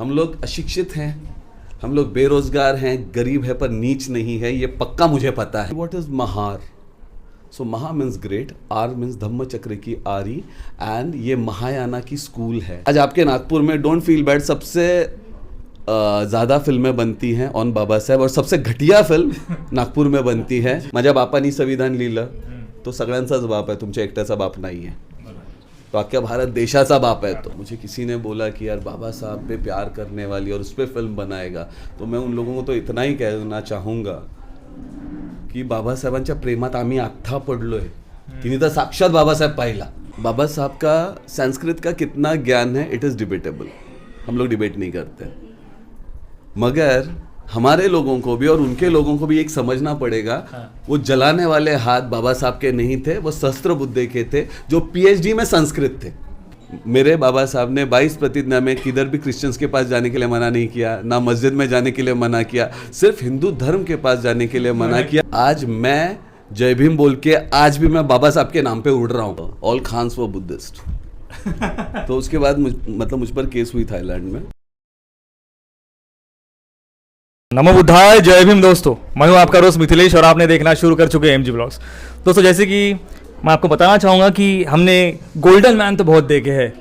हम लोग अशिक्षित हैं, हम लोग बेरोजगार हैं, गरीब है पर नीच नहीं है, ये पक्का मुझे पता है. What is Mahar? सो महा मीन्स ग्रेट, आर मीन्स धम्म चक्र की आरी, एंड ये महायाना की स्कूल है. आज आपके नागपुर में डोंट फील बैड सबसे ज़्यादा फिल्में बनती हैं ऑन बाबा साहेब, और सबसे घटिया फिल्म नागपूर में बनती है. माझ्या बापानी संविधान लिहिलं तो सगळ्यांचाच बाप आहे, तुमच्या एकट्याचा बाप नाही आहे. तो अख्ख्या भारत देशाचा बाप है. तो मुझे किसी ने बोला कि यार बाबा साहब पे प्यार करने वाली और उस पर फिल्म बनाएगा, तो मैं उन लोगों को तो इतना ही कहना चाहूँगा की बाबासाहेबांच्या प्रेमात आम्ही आत्ता पडलोय. तिने तर साक्षात बाबासाहेब पाहिला. बाबा साहब का संस्कृत का कितना ज्ञान है, इट इज़ डिबेटेबल. हम लोग डिबेट नहीं करते, मगर हमारे लोगों को भी और उनके लोगों को भी एक समझना पड़ेगा. वो जलाने वाले हाथ बाबा साहब के नहीं थे, वो सहस्त्र बुद्धे के थे जो पीएचडी में संस्कृत थे. मेरे बाबा साहब ने 22 प्रतिज्ञा में किधर भी क्रिश्चियंस के पास जाने के लिए मना नहीं किया, ना मस्जिद में जाने के लिए मना किया, सिर्फ हिंदू धर्म के पास जाने के लिए मना किया. आज मैं जय भीम बोल के आज भी मैं बाबा साहब के नाम पे उड़ रहा हूँ. All Khans were Buddhist. तो उसके बाद मुझ पर केस हुई थाईलैंड में. नमो बुद्धाय, जय भीम दोस्तों. मैं हूं आपका दोस्त मिथिलेश और आपने देखना शुरू कर चुके हैं एमजी ब्लॉग्स. दोस्तों जैसे कि मैं आपको बताना चाहूँगा कि हमने गोल्डन मैन तो बहुत देखे हैं,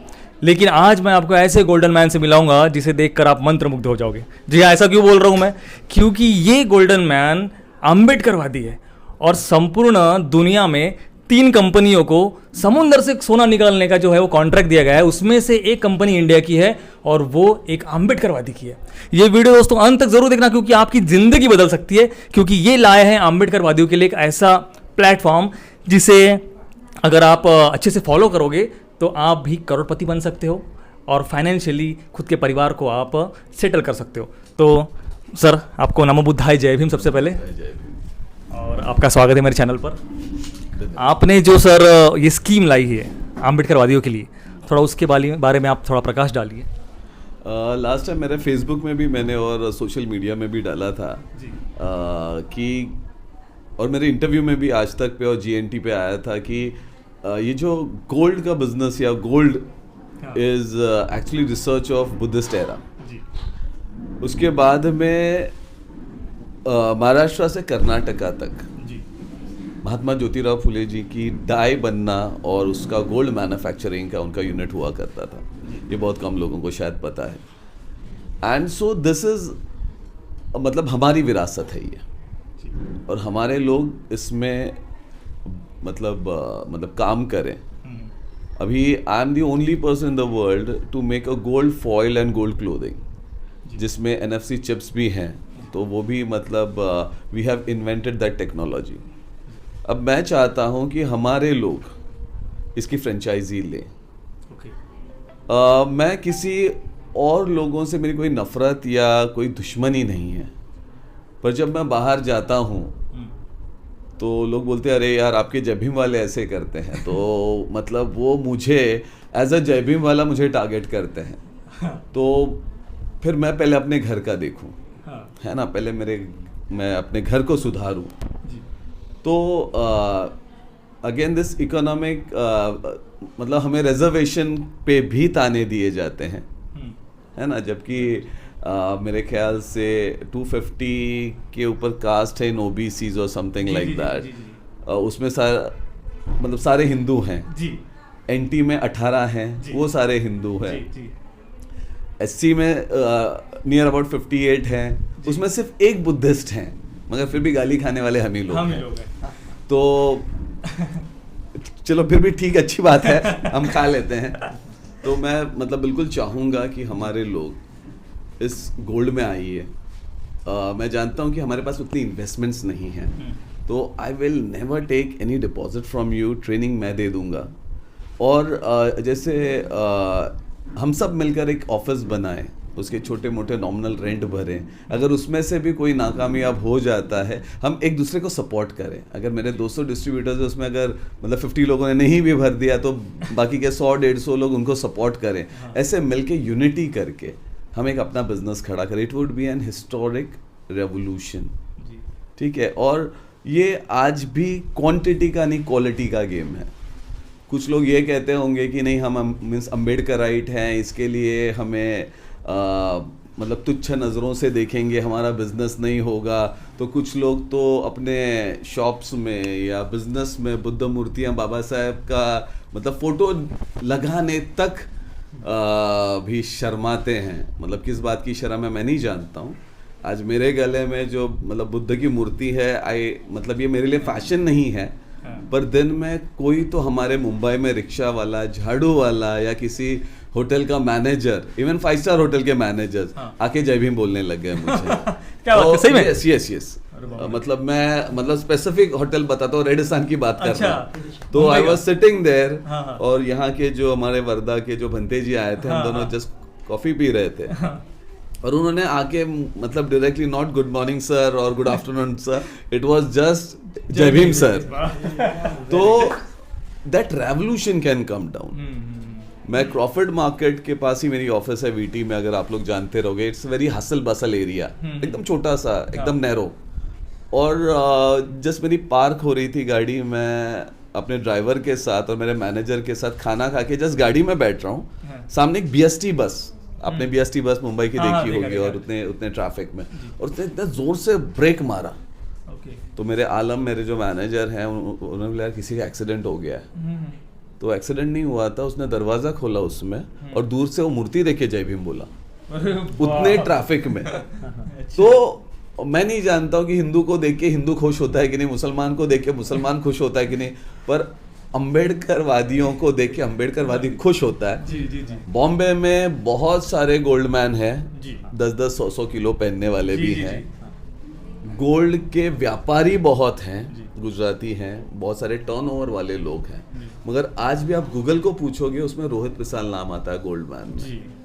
लेकिन आज मैं आपको ऐसे गोल्डन मैन से मिलाऊंगा जिसे देखकर आप मंत्रमुग्ध हो जाओगे. जी हाँ, ऐसा क्यों बोल रहा हूँ मैं? क्योंकि ये गोल्डन मैन अम्बेडकरवादी है और संपूर्ण दुनिया में 3 कंपनियों को समुंदर से सोना निकालने का जो है वो कॉन्ट्रैक्ट दिया गया है. उसमें से एक कंपनी इंडिया की है और वो एक अम्बेडकरवादी की है. ये वीडियो दोस्तों अंत तक जरूर देखना, क्योंकि आपकी जिंदगी बदल सकती है. क्योंकि ये लाए हैं अम्बेडकरवादियों के लिए एक ऐसा प्लेटफॉर्म जिसे अगर आप अच्छे से फॉलो करोगे तो आप भी करोड़पति बन सकते हो और फाइनेंशियली खुद के परिवार को आप सेटल कर सकते हो. तो सर आपको नमो बुद्धाय, जय भीम सबसे पहले, और आपका स्वागत है मेरे चैनल पर. आपने जो सर ये स्कीम लाई है अम्बेडकरवादियों के लिए, थोड़ा उसके बारे में आप थोड़ा प्रकाश डालिए. लास्ट टाइम मेरे फेसबुक में भी मैंने और सोशल मीडिया में भी डाला था कि, और मेरे इंटरव्यू में भी आज तक पे और जीएनटी पे आया था कि ये जो गोल्ड का बिजनेस या gold is actually research of Buddhist era. उसके बाद में महाराष्ट्र से कर्नाटका तक महात्मा ज्योतिराव फुले जी की डाई बनना और उसका गोल्ड मैन्युफैक्चरिंग का उनका यूनिट हुआ करता था. ये बहुत कम लोगों को शायद पता है. एंड सो दिस इज मतलब हमारी विरासत है ये, और हमारे लोग इसमें मतलब काम करें. अभी I am the only person in the world to make a gold foil and gold clothing, जिसमें NFC चिप्स भी हैं. तो वो भी मतलब we have invented that technology. अब मैं चाहता हूं कि हमारे लोग इसकी फ्रेंचाइजी लें. मैं किसी और लोगों से मेरी कोई नफ़रत या कोई दुश्मनी नहीं है, पर जब मैं बाहर जाता हूं तो लोग बोलते हैं अरे यार आपके जय भीम वाले ऐसे करते हैं. तो मतलब वो मुझे एज अ जय भीम वाला मुझे टारगेट करते हैं. तो फिर मैं पहले अपने घर का देखूं, है ना, पहले मैं अपने घर को सुधारूं. तो अगेन दिस इकोनॉमिक मतलब हमें रिजर्वेशन पे भी ताने दिए जाते हैं, है ना, जबकि मेरे ख्याल से 250 के ऊपर कास्ट है इन OBCs और समथिंग लाइक दैट. उसमें सारे हिंदू हैं. NT में 18 हैं, वो सारे हिंदू हैं. SC में नियर अबाउट 58 हैं, उसमें सिर्फ एक बुद्धिस्ट हैं, मगर फिर भी गाली खाने वाले हम ही लोग हैं. तो चलो फिर भी ठीक, अच्छी बात है, हम खा लेते हैं. तो मैं मतलब बिल्कुल चाहूँगा कि हमारे लोग इस गोल्ड में आइए. मैं जानता हूँ कि हमारे पास उतनी इन्वेस्टमेंट्स नहीं हैं, तो I will never take any deposit from you. Training मैं दे दूँगा. और जैसे हम सब मिलकर एक ऑफिस बनाएं, उसके छोटे मोटे नॉमिनल रेंट भरें. अगर उसमें से भी कोई नाकामयाब हो जाता है, हम एक दूसरे को सपोर्ट करें. अगर मेरे 200 डिस्ट्रीब्यूटर्स, उसमें अगर मतलब 50 लोगों ने नहीं भी भर दिया तो बाकी के 100-150 लोग उनको सपोर्ट करें. ऐसे मिलके यूनिटी करके हम एक अपना बिजनेस खड़ा करें. It would be an historic revolution. ठीक है. और ये आज भी क्वांटिटी का नहीं, क्वालिटी का गेम है. कुछ लोग ये कहते होंगे कि नहीं हम मीन्स अम्बेडकराइट हैं, इसके लिए हमें मतलब तुच्छ नज़रों से देखेंगे, हमारा बिजनेस नहीं होगा। तो कुछ लोग तो अपने शॉप्स में या बिजनेस में बुद्ध मूर्तियां, बाबा साहेब का मतलब फोटो लगाने तक भी शर्माते हैं। मतलब किस बात की शर्म है मैं नहीं जानता हूँ। आज मेरे गले में जो मतलब बुद्ध की मूर्ति है, मतलब ये मेरे लिए फैशन नहीं है, पर दिन में कोई तो हमारे मुंबई में रिक्शा वाला, झाड़ू वाला या किसी होटल का मैनेजर, इवन 5 स्टार होटल के मैनेजर्स आके जय भीम बोलने लग गए मुझे। क्या बात है, सही में? यस। मतलब मैं मतलब स्पेसिफिक होटल बताता हूँ, रेडिसान की बात कर रहा हूँ। तो आई वाज सिटिंग देयर, और यहाँ के जो हमारे वर्धा के जो भंते जी आए थे, हम दोनों जस्ट कॉफी पी रहे थे, और उन्होंने आके मतलब directly not good morning sir और good afternoon sir, it was just Jai Bhim sir. तो that revolution can come down. मैं क्रॉफर्ड मार्केट के पास ही मेरी ऑफिस है वीटी में, अगर आप लोग जानते रहोगे। It's very hustle bustle area, एकदम छोटा सा, एकदम नैरो। और जस्ट मेरी पार्क हो रही थी गाड़ी, मैं अपने ड्राइवर के साथ और मेरे मैनेजर के साथ खाना खा के जस्ट गाड़ी में बैठ रहा हूँ। सामने एक बीएसटी बस, आपने बीएसटी बस मुंबई की देखी होगी, और उतने ट्रैफिक में, और उसने इतना जोर से ब्रेक मारा। तो मेरे आलम, मेरे जो मैनेजर हैं, उन्होंने बोला यार किसी का एक्सीडेंट हो गया है। तो एक्सीडेंट नहीं हुआ था, उसने दरवाजा खोला उसमें, और दूर से वो मूर्ति देखे जय भीम बोला, उतने ट्रैफिक में। तो मैं नहीं जानता हूँ कि हिंदू को देख के हिंदू खुश होता है कि नहीं, मुसलमान को देख के मुसलमान खुश होता है कि नहीं, पर अंबेडकर वादियों को देख के अंबेडकर वादी खुश होता है। जी। बॉम्बे में बहुत सारे गोल्डमैन हैं, 10-10, 100-100 किलो पहनने वाले भी हैं। गोल्ड के व्यापारी बहुत हैं, गुजराती हैं, बहुत सारे टर्नओवर वाले लोग हैं। मगर आज भी आप गूगल को पूछोगे, उसमें रोहित पिसाल नाम आता है गोल्डमैन में।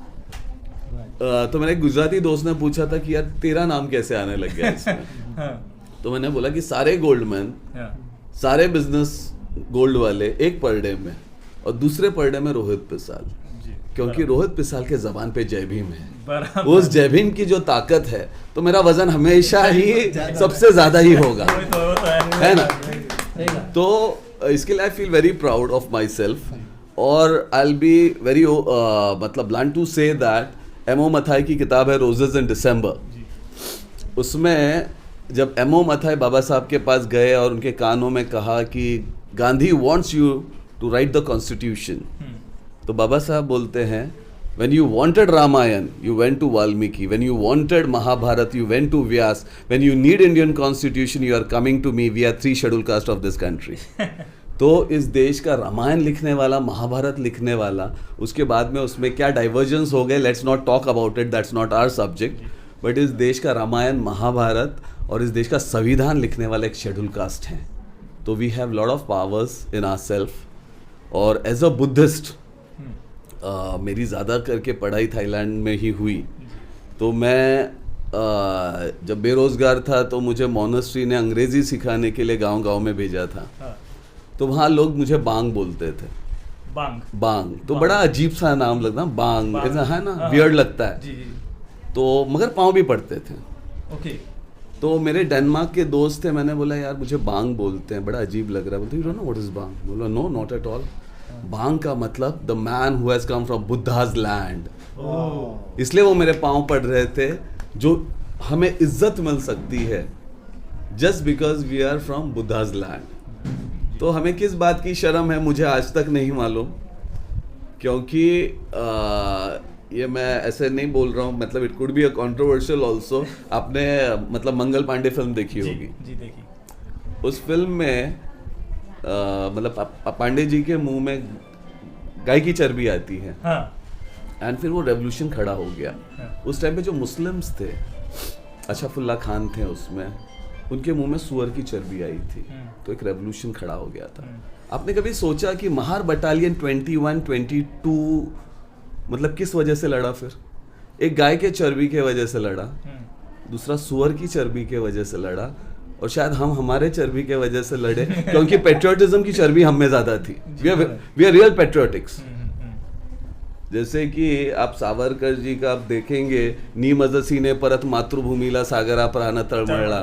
तो मेरे एक गुजराती दोस्त ने पूछा था कि यार तेरा नाम कैसे आने लग गया इसमें। तो मैंने बोला कि सारे गोल्डमैन, सारे बिजनेस गोल्ड वाले एक परडे में, और दूसरे परडे में रोहित पिसाल, क्योंकि रोहित पिसाल के जबान पे जय भीम है। उस जय भीम की जो ताकत है, तो मेरा वजन हमेशा ही सबसे ज्यादा ही होगा, है ना। तो इसके लिए I feel very proud of myself, और आई विल बी वेरी मतलब blunt to say that M O Mathai की किताब है रोजेज इन दिसंबर, उसमें जब एमओ मथाई बाबा साहब के पास गए और उनके कानों में कहा कि Gandhi wants you to write the constitution, तो बाबा साहब बोलते हैं when you wanted Ramayan, you went to Valmiki. When you wanted Mahabharat, you went to Vyas. When you need Indian constitution, you are coming to me. We are 3 scheduled caste of this country. तो इस देश का रामायण लिखने वाला, महाभारत लिखने वाला, उसके बाद में उसमें क्या डाइवर्जेंस हो गए, let's not talk about it, that's not our subject, but इस देश का रामायण, महाभारत और इस देश का संविधान लिखने वाला एक शेड्यूल कास्ट है। तो we have lot of powers in our self. और एज अ बुद्धिस्ट मेरी ज़्यादा करके पढ़ाई थाईलैंड में ही हुई। तो मैं जब बेरोज़गार था तो मुझे मोनेस्ट्री ने अंग्रेज़ी सिखाने के लिए गांव-गांव में भेजा था। तो वहाँ लोग मुझे बांग बोलते थे। बांग तो बड़ा अजीब सा नाम लगता, बांग है ना, वियर्ड लगता है। तो मगर पाँव भी पड़ते थे। तो मेरे डेनमार्क के दोस्त थे, मैंने बोला यार मुझे बांग बोलते हैं, बड़ा अजीब लग रहा है। बोलते you don't know what is बांग? बोला नो, नॉट एट ऑल। बांग का मतलब the man who has come from Buddha's land. इसलिए वो मेरे पाँव पड़ रहे थे, जो हमें इज्जत मिल सकती है just because we are from Buddha's land. तो हमें किस बात की शर्म है मुझे आज तक नहीं मालूम, क्योंकि ये मैं ऐसे नहीं बोल रहा हूँ, मतलब it could be a controversial also. आपने मतलब मंगल पांडे फिल्म देखी होगी। जी देखी। उस फिल्म में मतलब पांडे जी के मुंह में गाय की चर्बी आती है। एंड फिर वो रेवोल्यूशन खड़ा हो गया। उस टाइम पे जो मुस्लिम्स थे, अशफुल्ला खान थे उसमें, उनके मुंह में सुअर की चर्बी आई थी। तो एक रेवोल्यूशन खड़ा हो गया था। आपने कभी सोचा कि महार बटालियन 21, 22 मतलब किस वजह से लड़ा? फिर एक गाय के चर्बी के वजह से लड़ा, दूसरा सुअर की चर्बी के वजह से लड़ा, और शायद हम हमारे चर्बी के वजह से लड़े क्योंकि पेट्रियोटिज्म की चर्बी हम में ज्यादा थी। We are real patriotics. जैसे कि आप सावरकर जी का आप देखेंगे, नी मज सीने परत मातृभूमीला सागरा प्राण तळमळला,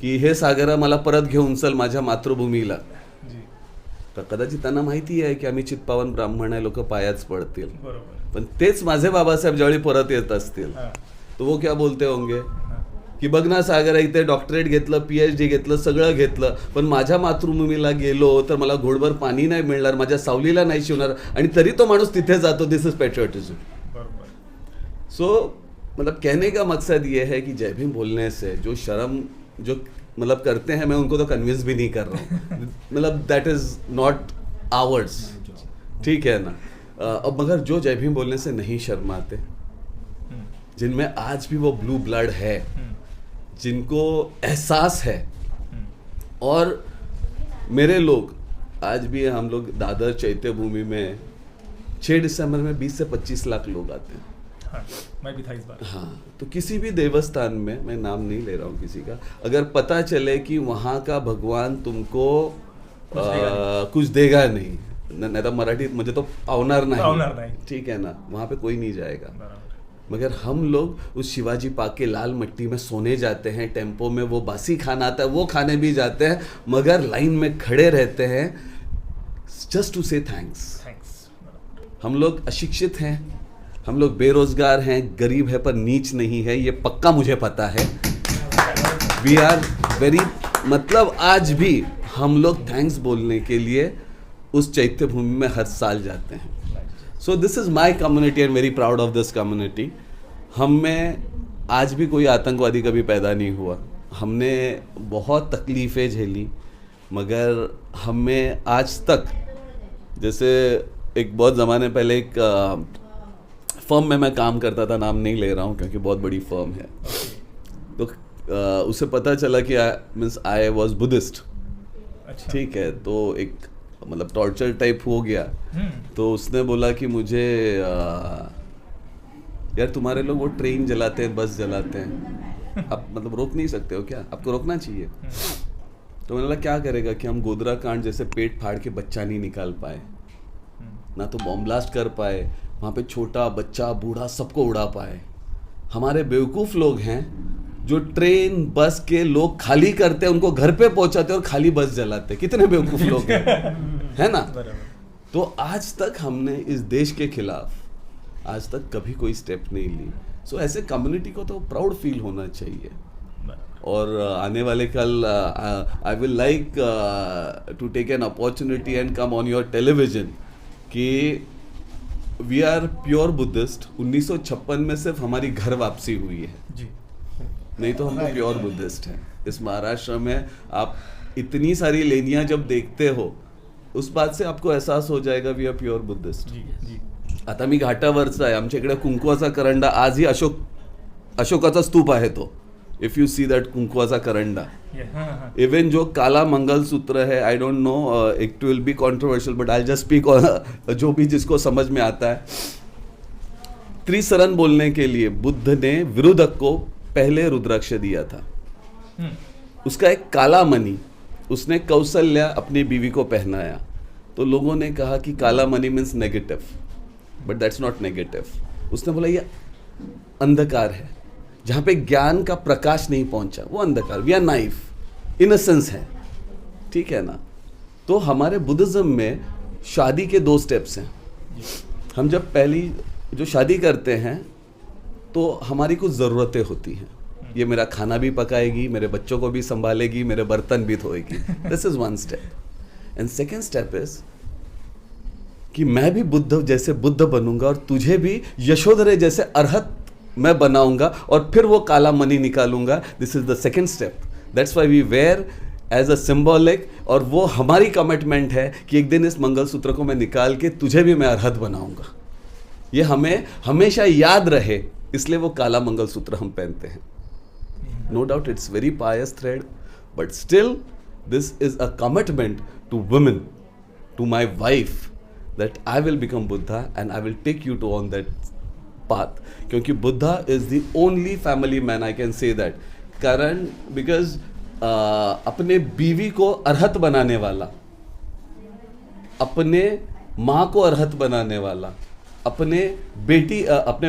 की हे सागरा मला परत घेऊन चल माझ्या मातृभूमीला. तर कदाचित त्यांना माहिती आहे की आम्ही चित्पावन ब्राह्मण आहे, लोक पायाच पडतील. पण तेच माझे बाबासाहेब ज्यावेळी परत येत असतील तर वो क्या बोलते होंगे की बघ ना सागर इथे डॉक्टरेट घेतलं, PhD घेतलं, सगळं घेतलं, पण माझ्या मातृभूमीला गेलो तर मला घोडभर पाणी नाही मिळणार, माझ्या सावलीला नाही शिवणार, आणि तरी तो माणूस तिथे जातो. This is patriotism. सो मतलब कहने का मकसद ये है कि जय भीम बोलने से जो शर्म जो मतलब करते हैं, मैं उनको तो कन्विंस भी नहीं कर रहा हूँ. मतलब दैट इज नॉट आवर्स. ठीक है ना. अब मगर जो जय भीम बोलने से नहीं शर्माते, जिनमें आज भी वो ब्लू ब्लड है, जिनको एहसास है, और मेरे लोग आज भी हम लोग दादर चैत्य भूमि में 6 दिसंबर में 20 से 25 लाख लोग आते हैं. हाँ, मैं भी था इस बार. हाँ, तो किसी भी देवस्थान में, मैं नाम नहीं ले रहा हूँ किसी का, अगर पता चले कि वहाँ का भगवान तुमको कुछ देगा नहीं, नहीं तो मराठी मुझे तो आवणार नहीं, ठीक है ना, वहाँ पे कोई नहीं जाएगा. मगर हम लोग उस शिवाजी पार्क के लाल मिट्टी में सोने जाते हैं, टेम्पो में वो बासी खाना आता है वो खाने भी जाते हैं, मगर लाइन में खड़े रहते हैं जस्ट टू से थैंक्स. हम लोग अशिक्षित हैं, हम लोग बेरोजगार हैं, गरीब है पर नीच नहीं है, ये पक्का मुझे पता है. वी आर वेरी, मतलब आज भी हम लोग थैंक्स बोलने के लिए उस चैत्य भूमि में हर साल जाते हैं. So this is my community and very proud of this community. हम में आज भी कोई आतंकवादी कभी पैदा नहीं हुआ. हमने बहुत तकलीफ़ें झेली, मगर हमें आज तक, जैसे एक बहुत ज़माने पहले एक फर्म में मैं काम करता था, नाम नहीं ले रहा हूँ क्योंकि बहुत बड़ी फर्म है, तो उसे पता चला कि आई वॉज बुद्धिस्ट. ठीक है, तो एक मतलब टॉर्चर टाइप हो गया. तो उसने बोला कि मुझे यार तुम्हारे लोग वो ट्रेन जलाते हैं, बस जलाते हैं, आप मतलब रोक नहीं सकते हो क्या, आपको रोकना चाहिए. तो मैंने बोला क्या करेगा कि हम गोधरा कांड जैसे पेट फाड़ के बच्चा नहीं निकाल पाए, ना तो बॉम्ब ब्लास्ट कर पाए, वहाँ पे छोटा बच्चा बूढ़ा सबको उड़ा पाए. हमारे बेवकूफ़ लोग हैं जो ट्रेन बस के लोग खाली करते हैं, उनको घर पे पहुंचाते और खाली बस जलाते. कितने बेवकूफ़ लोग हैं, है ना. तो आज तक हमने इस देश के खिलाफ आज तक कभी कोई स्टेप नहीं ली. सो ऐसे कम्युनिटी को तो प्राउड फील होना चाहिए. और आने वाले कल I will like to take an opportunity and come on your television कि वी आर प्योर बुद्धिस्ट. 1956 में सिर्फ हमारी घर वापसी हुई है जी, नहीं तो हम तो प्योर बुद्धिस्ट हैं. इस महाराष्ट्र में आप इतनी सारी लेनियां जब देखते हो, उस बात से आपको एहसास हो जाएगा वी आर प्योर बुद्धिस्ट. आता मी घाटावरचा आहे, आमच्या इकडे कुंकवाचा करंडा आजही अशोकाचा स्तूप आहे तो. इफ यू सी दैट कुंकवाचा करंडा, इवन जो काला मंगलसूत्र है, I don't know, it will be controversial but I just speak जो भी जिसको समझ में आता है. त्रिशरण बोलने के लिए बुद्ध ने विरुद्धक को पहले रुद्राक्ष दिया था. उसका एक काला मणि उसने कौशल्या अपनी बीवी को पहनाया, तो लोगों ने कहा कि काला मणि means negative, but that's not negative. उसने बोला ये अंधकार है, जहाँ पे ज्ञान का प्रकाश नहीं पहुँचा वो अंधकार. वी आर नाइफ, इनोसेंस है, ठीक है ना. तो हमारे बुद्धिज़्म में शादी के 2 स्टेप्स हैं. हम जब पहली जो शादी करते हैं तो हमारी कुछ ज़रूरतें होती हैं. ये मेरा खाना भी पकाएगी, मेरे बच्चों को भी संभालेगी, मेरे बर्तन भी धोएगी. This is 1 step. And second step is कि मैं भी बुद्ध जैसे बुद्ध बनूंगा और तुझे भी यशोधरे जैसे अर्हत मैं बनाऊंगा और फिर वो काला मणि निकालूंगा. This is the second step. That's why we were as a symbolic, और वो हमारी कमिटमेंट है कि एक दिन इस मंगलसूत्र को मैं निकाल के तुझे भी मैं अर्हत बनाऊंगा. ये हमें हमेशा याद रहे, इसलिए वो काला मंगलसूत्र हम पहनते हैं. No doubt it's very pious thread, but still this is a commitment to women, to my wife, that I will become Buddha and I will take you to on that path. क्योंकि Buddha is the only family man, I can say that. कारण because अपने बीवी को अर्हत बनाने वाला, अपने माँ को अर्हत बनाने वाला, अपने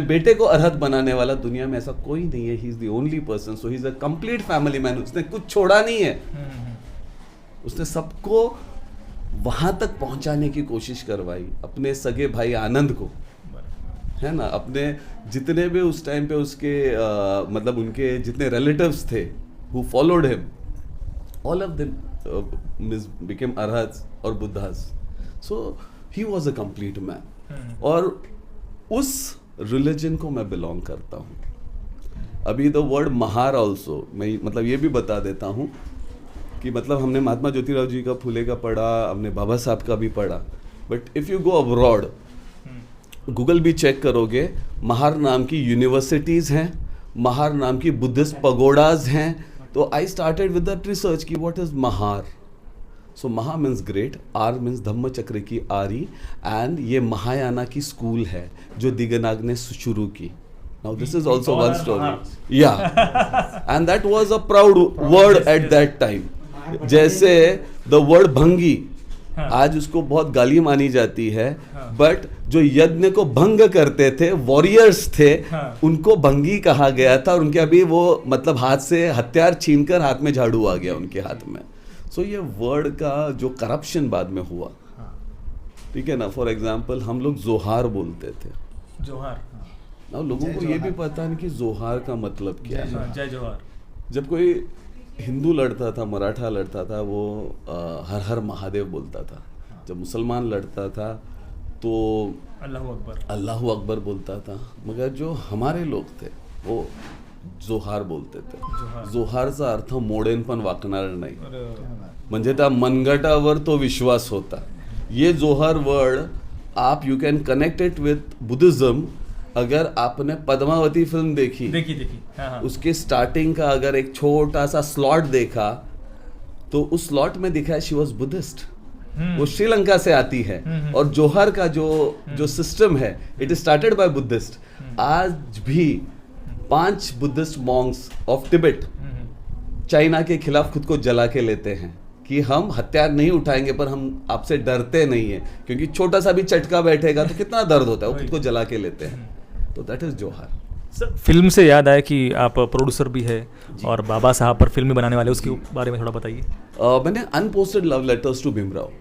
बेटे को अर्हत बनाने वाला दुनिया में ऐसा कोई नहीं है. He is the only person. So he is a complete family man. उसने कुछ छोड़ा नहीं है, उसने सबको वहां तक पहुंचाने की कोशिश करवाई. अपने सगे भाई आनंद को है ना, अपने जितने भी उस टाइम पे उसके मतलब उनके जितने रिलेटिव्स थे who followed him, all of them became arhats और Buddhas. So he was a complete man. और उस रिलीजन को मैं बिलोंग करता हूँ. अभी द वर्ड महार ऑल्सो, मैं मतलब ये भी बता देता हूँ कि मतलब हमने महात्मा ज्योतिराव जी का फुले का पढ़ा, हमने बाबा साहब का भी पढ़ा, but if you go abroad, Google भी चेक करोगे, महार नाम की यूनिवर्सिटीज़ हैं, महार नाम की बुद्धिस्ट पगोडाज हैं. तो I started with that research कि व्हाट इज़ महार. सो महा मीन्स ग्रेट, आर मीन्स धम्म चक्र की आरी, एंड ये महायाना की स्कूल है जो दिगनाग ने शुरू की. Now this is also one story. Yeah, and that was a proud word at that time. जैसे द वर्ड भंगी, आज उसको बहुत गाली मानी जाती है, बट जो यज्ञ को भंग करते थे, वॉरियर्स थे, उनको भंगी कहा गया था. और उनके अभी वो मतलब हाथ से हथियार छीनकर हाथ में झाड़ू आ गया उनके हाथ में. सो ये वर्ड का जो करप्शन बाद में हुआ, ठीक है ना. फॉर एग्जाम्पल हम लोग जोहार बोलते थे. जोहार. ना लोगों को ये भी पता नहीं कि जोहार का मतलब क्या है. जय जोहार. जब कोई हिंदू लड़ता था, मराठा लड़ता था, वो हर हर महादेव बोलता था. जब मुसलमान लड़ता था तो अल्लाह अकबर बोलता था. मगर जो हमारे लोग थे वो जोहार बोलते थे. जोहारचा अर्थ मोडेन पण वाकणार नाही, म्हणजे त्या मनगटावर तो विश्वास होता. ये जोहार वर्ड आप you can connect it with Buddhism. अगर आपने पद्मावती फिल्म देखी, हाँ. उसके स्टार्टिंग का अगर एक छोटा सा स्लॉट देखा, तो उस स्लॉट में दिखा है शी वॉज बुद्धिस्ट. वो श्रीलंका से आती है. और जोहर का जो सिस्टम है, it is started by Buddhist. आज भी 5 Buddhist Monks of Tibet China के खिलाफ खुद को जला के लेते हैं कि हम हथियार नहीं उठाएंगे, पर हम आपसे डरते नहीं है, क्योंकि छोटा सा भी चटका बैठेगा तो कितना दर्द होता है. वो खुद को जला के लेते हैं. तो that is Johar. Sir, film से याद आया कि आप प्रोड्यूसर भी है और बाबा साहब पर फिल्म बनाने वाले, उसके बारे में थोड़ा बताइए. मैंने unposted love letters to Bhimrao,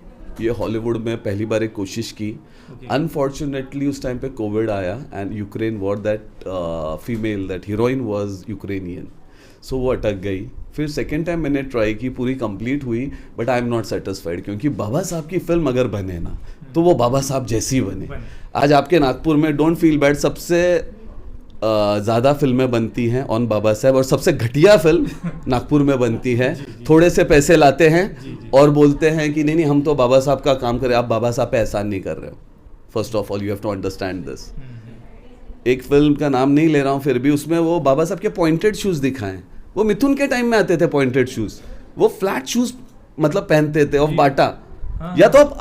ये हॉलीवुड में पहली बार एक कोशिश की. अनफॉर्चुनेटली उस टाइम पे कोविड आया and Ukraine war, that female that heroine was Ukrainian. सो वो अटक गई. फिर सेकेंड टाइम मैंने ट्राई की, पूरी कंप्लीट हुई, but I am not satisfied, क्योंकि बाबा साहब की फिल्म अगर बने ना तो वो बाबा साहब जैसी बने. आज आपके नागपुर में, डोंट फील बैड, सबसे ज़्यादा फिल्में बनती हैं ऑन बाबा साहब, और सबसे घटिया फिल्म नागपुर में बनती है. थोड़े से पैसे लाते हैं और बोलते हैं कि नहीं हम तो बाबा साहब का काम करें. आप बाबा साहब पे एहसान नहीं कर रहे हो. First of all you have to understand this. एक फिल्म का नाम नहीं ले रहा हूँ, फिर भी उसमें वो बाबा साहब के पॉइंटेड शूज़ दिखाएं. वो मिथुन के टाइम में आते थे पॉइंटेड शूज़, वो फ्लैट शूज़ मतलब पहनते थे ऑफ बाटा. या तो आप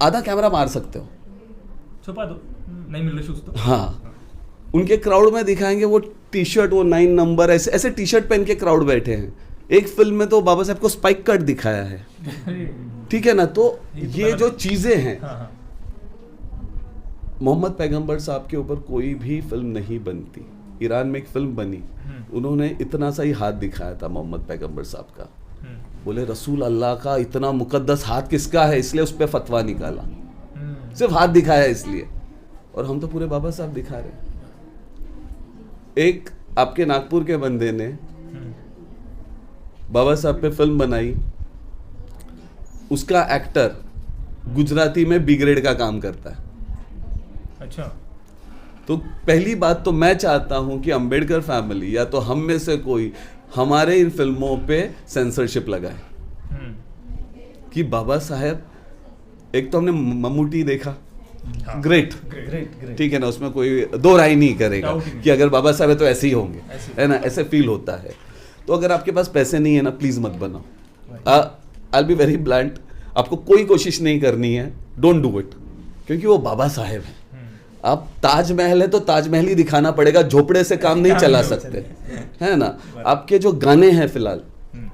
आधा कैमरा मार सकते हो, छुपा दो, नहीं मिल रहे शूज़ तो. हाँ, उनके क्राउड में दिखाएंगे वो टी शर्ट, वो 9 नंबर ऐसे टी शर्ट पहन के क्राउड बैठे हैं. एक फिल्म में तो बाबा साहब को स्पाइक कट दिखाया है. ठीक है ना. तो ये जो चीजें हैं, मोहम्मद पैगंबर साहब के ऊपर कोई भी फिल्म नहीं बनती. ईरान में एक फिल्म बनी, उन्होंने इतना सा ही हाथ दिखाया था मोहम्मद पैगंबर साहब का. बोले रसूल अल्लाह का इतना मुकद्दस हाथ किसका है, इसलिए उस पर फतवा निकाला. सिर्फ हाथ दिखाया इसलिए. और हम तो पूरे बाबा साहब दिखा रहे हैं. एक आपके नागपुर के बंदे ने बाबा साहब पे फिल्म बनाई, उसका एक्टर गुजराती में बी ग्रेड का काम करता है. अच्छा. तो पहली बात तो मैं चाहता हूं कि अंबेडकर फैमिली या तो हम में से कोई हमारे इन फिल्मों पे सेंसरशिप लगाए. कि बाबा साहब, एक तो हमने मम्मूटी देखा, ग्रेट, ठीक है ना, उसमें कोई दो राय नहीं करेगा कि अगर बाबा साहब है तो ऐसे ही होंगे, है ना, ऐसे फील होता है. तो अगर आपके पास पैसे नहीं है ना, प्लीज मत बनाओ. आई विल बी वेरी ब्लंट, आपको कोई कोशिश नहीं करनी है, डोंट डू इट, क्योंकि वो बाबा साहेब हैं. आप ताजमहल है तो ताजमहल ही दिखाना पड़ेगा, झोपड़े से काम नहीं चला सकते, है ना. आपके जो गाने हैं, फिलहाल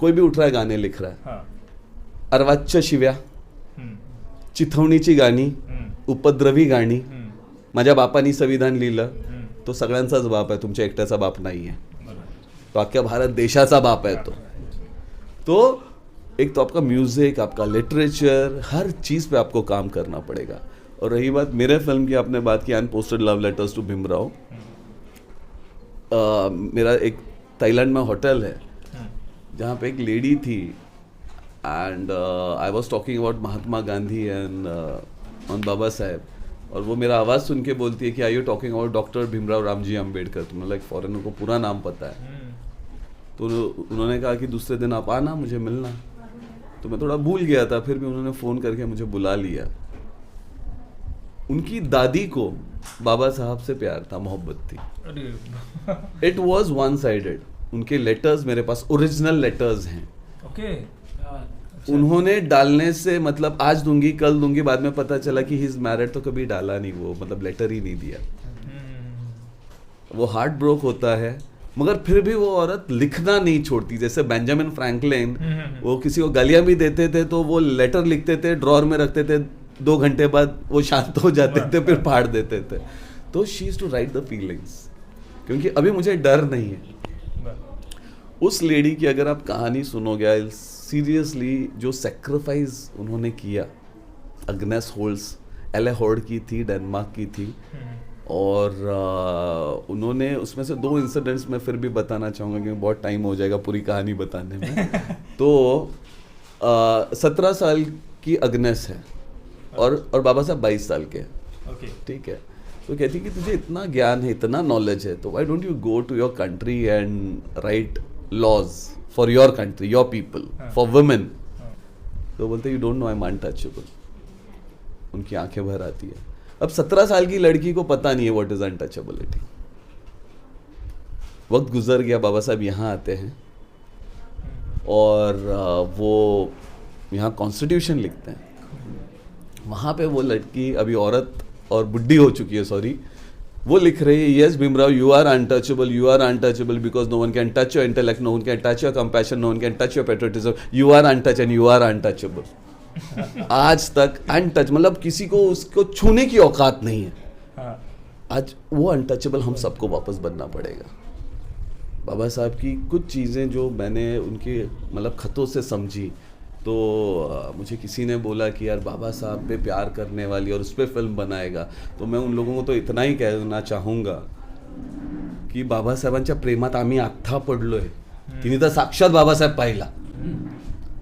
कोई भी उठ रहा है गाने लिख रहा है, अर्वाच्य शिव्या, चिथवणीची गाणी, उपद्रवी गाणी, माझ्या बापानी संविधान लिहिलं, तो सगळ्यांचाच बाप आहे, तुमच्या एकट्याचा बाप नाही आहे, तो अख्ख्या भारत देशाचा बाप है. तो एक तो आपका म्यूजिक, आपका लिटरेचर, हर चीज़ पे आपको काम करना पड़ेगा. और रही बात मेरे फिल्म की, आपने बात की unposted love letters to Bhimrao, मेरा एक थाईलैंड में होटल है जहाँ पे एक लेडी थी and I was talking about Mahatma Gandhi and on Baba Saheb, और वो मेरा आवाज़ सुन के बोलती है कि I you talking about doctor Bhimrao Ramji Ambedkar. तो मतलब फॉरेनर को पूरा नाम पता है। तो उन्होंने कहा कि दूसरे दिन आप आना, मुझे मिलना। तो मैं थोड़ा भूल गया था, फिर भी उन्होंने फ़ोन करके मुझे बुला लिया। उनकी दादी को बाबा साहब से प्यार था, मोहब्बत थी। It was one sided. उनके लेटर्स मेरे पास ओरिजिनल लेटर्स हैं। ओके। उन्होंने डालने से मतलब आज दूंगी कल दूंगी, बाद में पता चला कि ही इज मैरिड, तो कभी डाला नहीं, वो मतलब लेटर ही नहीं दिया। वो हार्ट ब्रोक होता है, मगर फिर भी वो औरत लिखना नहीं छोड़ती। जैसे बेंजामिन फ्रैंकलिन, वो किसी को गालियां भी देते थे तो वो लेटर लिखते थे, ड्रॉर में रखते थे, 2 घंटे बाद वो शांत हो जाते थे, फिर फाड़ देते थे। तो she is to write the feelings, क्योंकि अभी मुझे डर नहीं है। उस लेडी की अगर आप कहानी सुनोगे, सीरियसली जो सेक्रीफाइस उन्होंने किया, अग्नेस होल्स एले हॉर्ड की थी, डेनमार्क की थी, और उन्होंने उसमें से 2 इंसिडेंट्स मैं फिर भी बताना चाहूँगा क्योंकि बहुत टाइम हो जाएगा पूरी कहानी बताने में। तो 17 साल की अग्नेस है और बाबा साहब 22 साल के हैं। ठीक है। तो कहती कि तुझे इतना ज्ञान है, इतना नॉलेज है, तो why don't you go to your country and write laws for your country, your people, for women. तो बोलते you don't know I am untouchable. उनकी आंखें भर आती है। अब 17 साल की लड़की को पता नहीं है व्हाट इज अनटचेबिलिटी। वक्त गुजर गया, बाबा साहब यहाँ आते हैं और वो यहाँ कॉन्स्टिट्यूशन लिखते हैं। वहाँ पे वो लड़की अभी औरत और बुढ़ी हो चुकी है, सॉरी, वो लिख रही है, yes Bhimrao you are untouchable because no one can touch your intellect, no one can touch your compassion, no one can touch your patriotism, you are untouch and you are untouchable. आज तक untouched मतलब किसी को उसको छूने की औकात नहीं है। आज वो अनटचेबल हम सबको वापस बनना पड़ेगा। बाबा साहब की कुछ चीज़ें जो मैंने उनके मतलब खतों से समझी, तो मुझे किसी ने बोला कि यार बाबा साहब पे प्यार करने वाली और उस पर फिल्म बनाएगा, तो मैं उन लोगों को तो इतना ही कहना चाहूँगा की बाबासाहेबांच्या प्रेमात आम्ही आत्था पडलोय. तिने तर साक्षात बाबासाहेब पाहिला.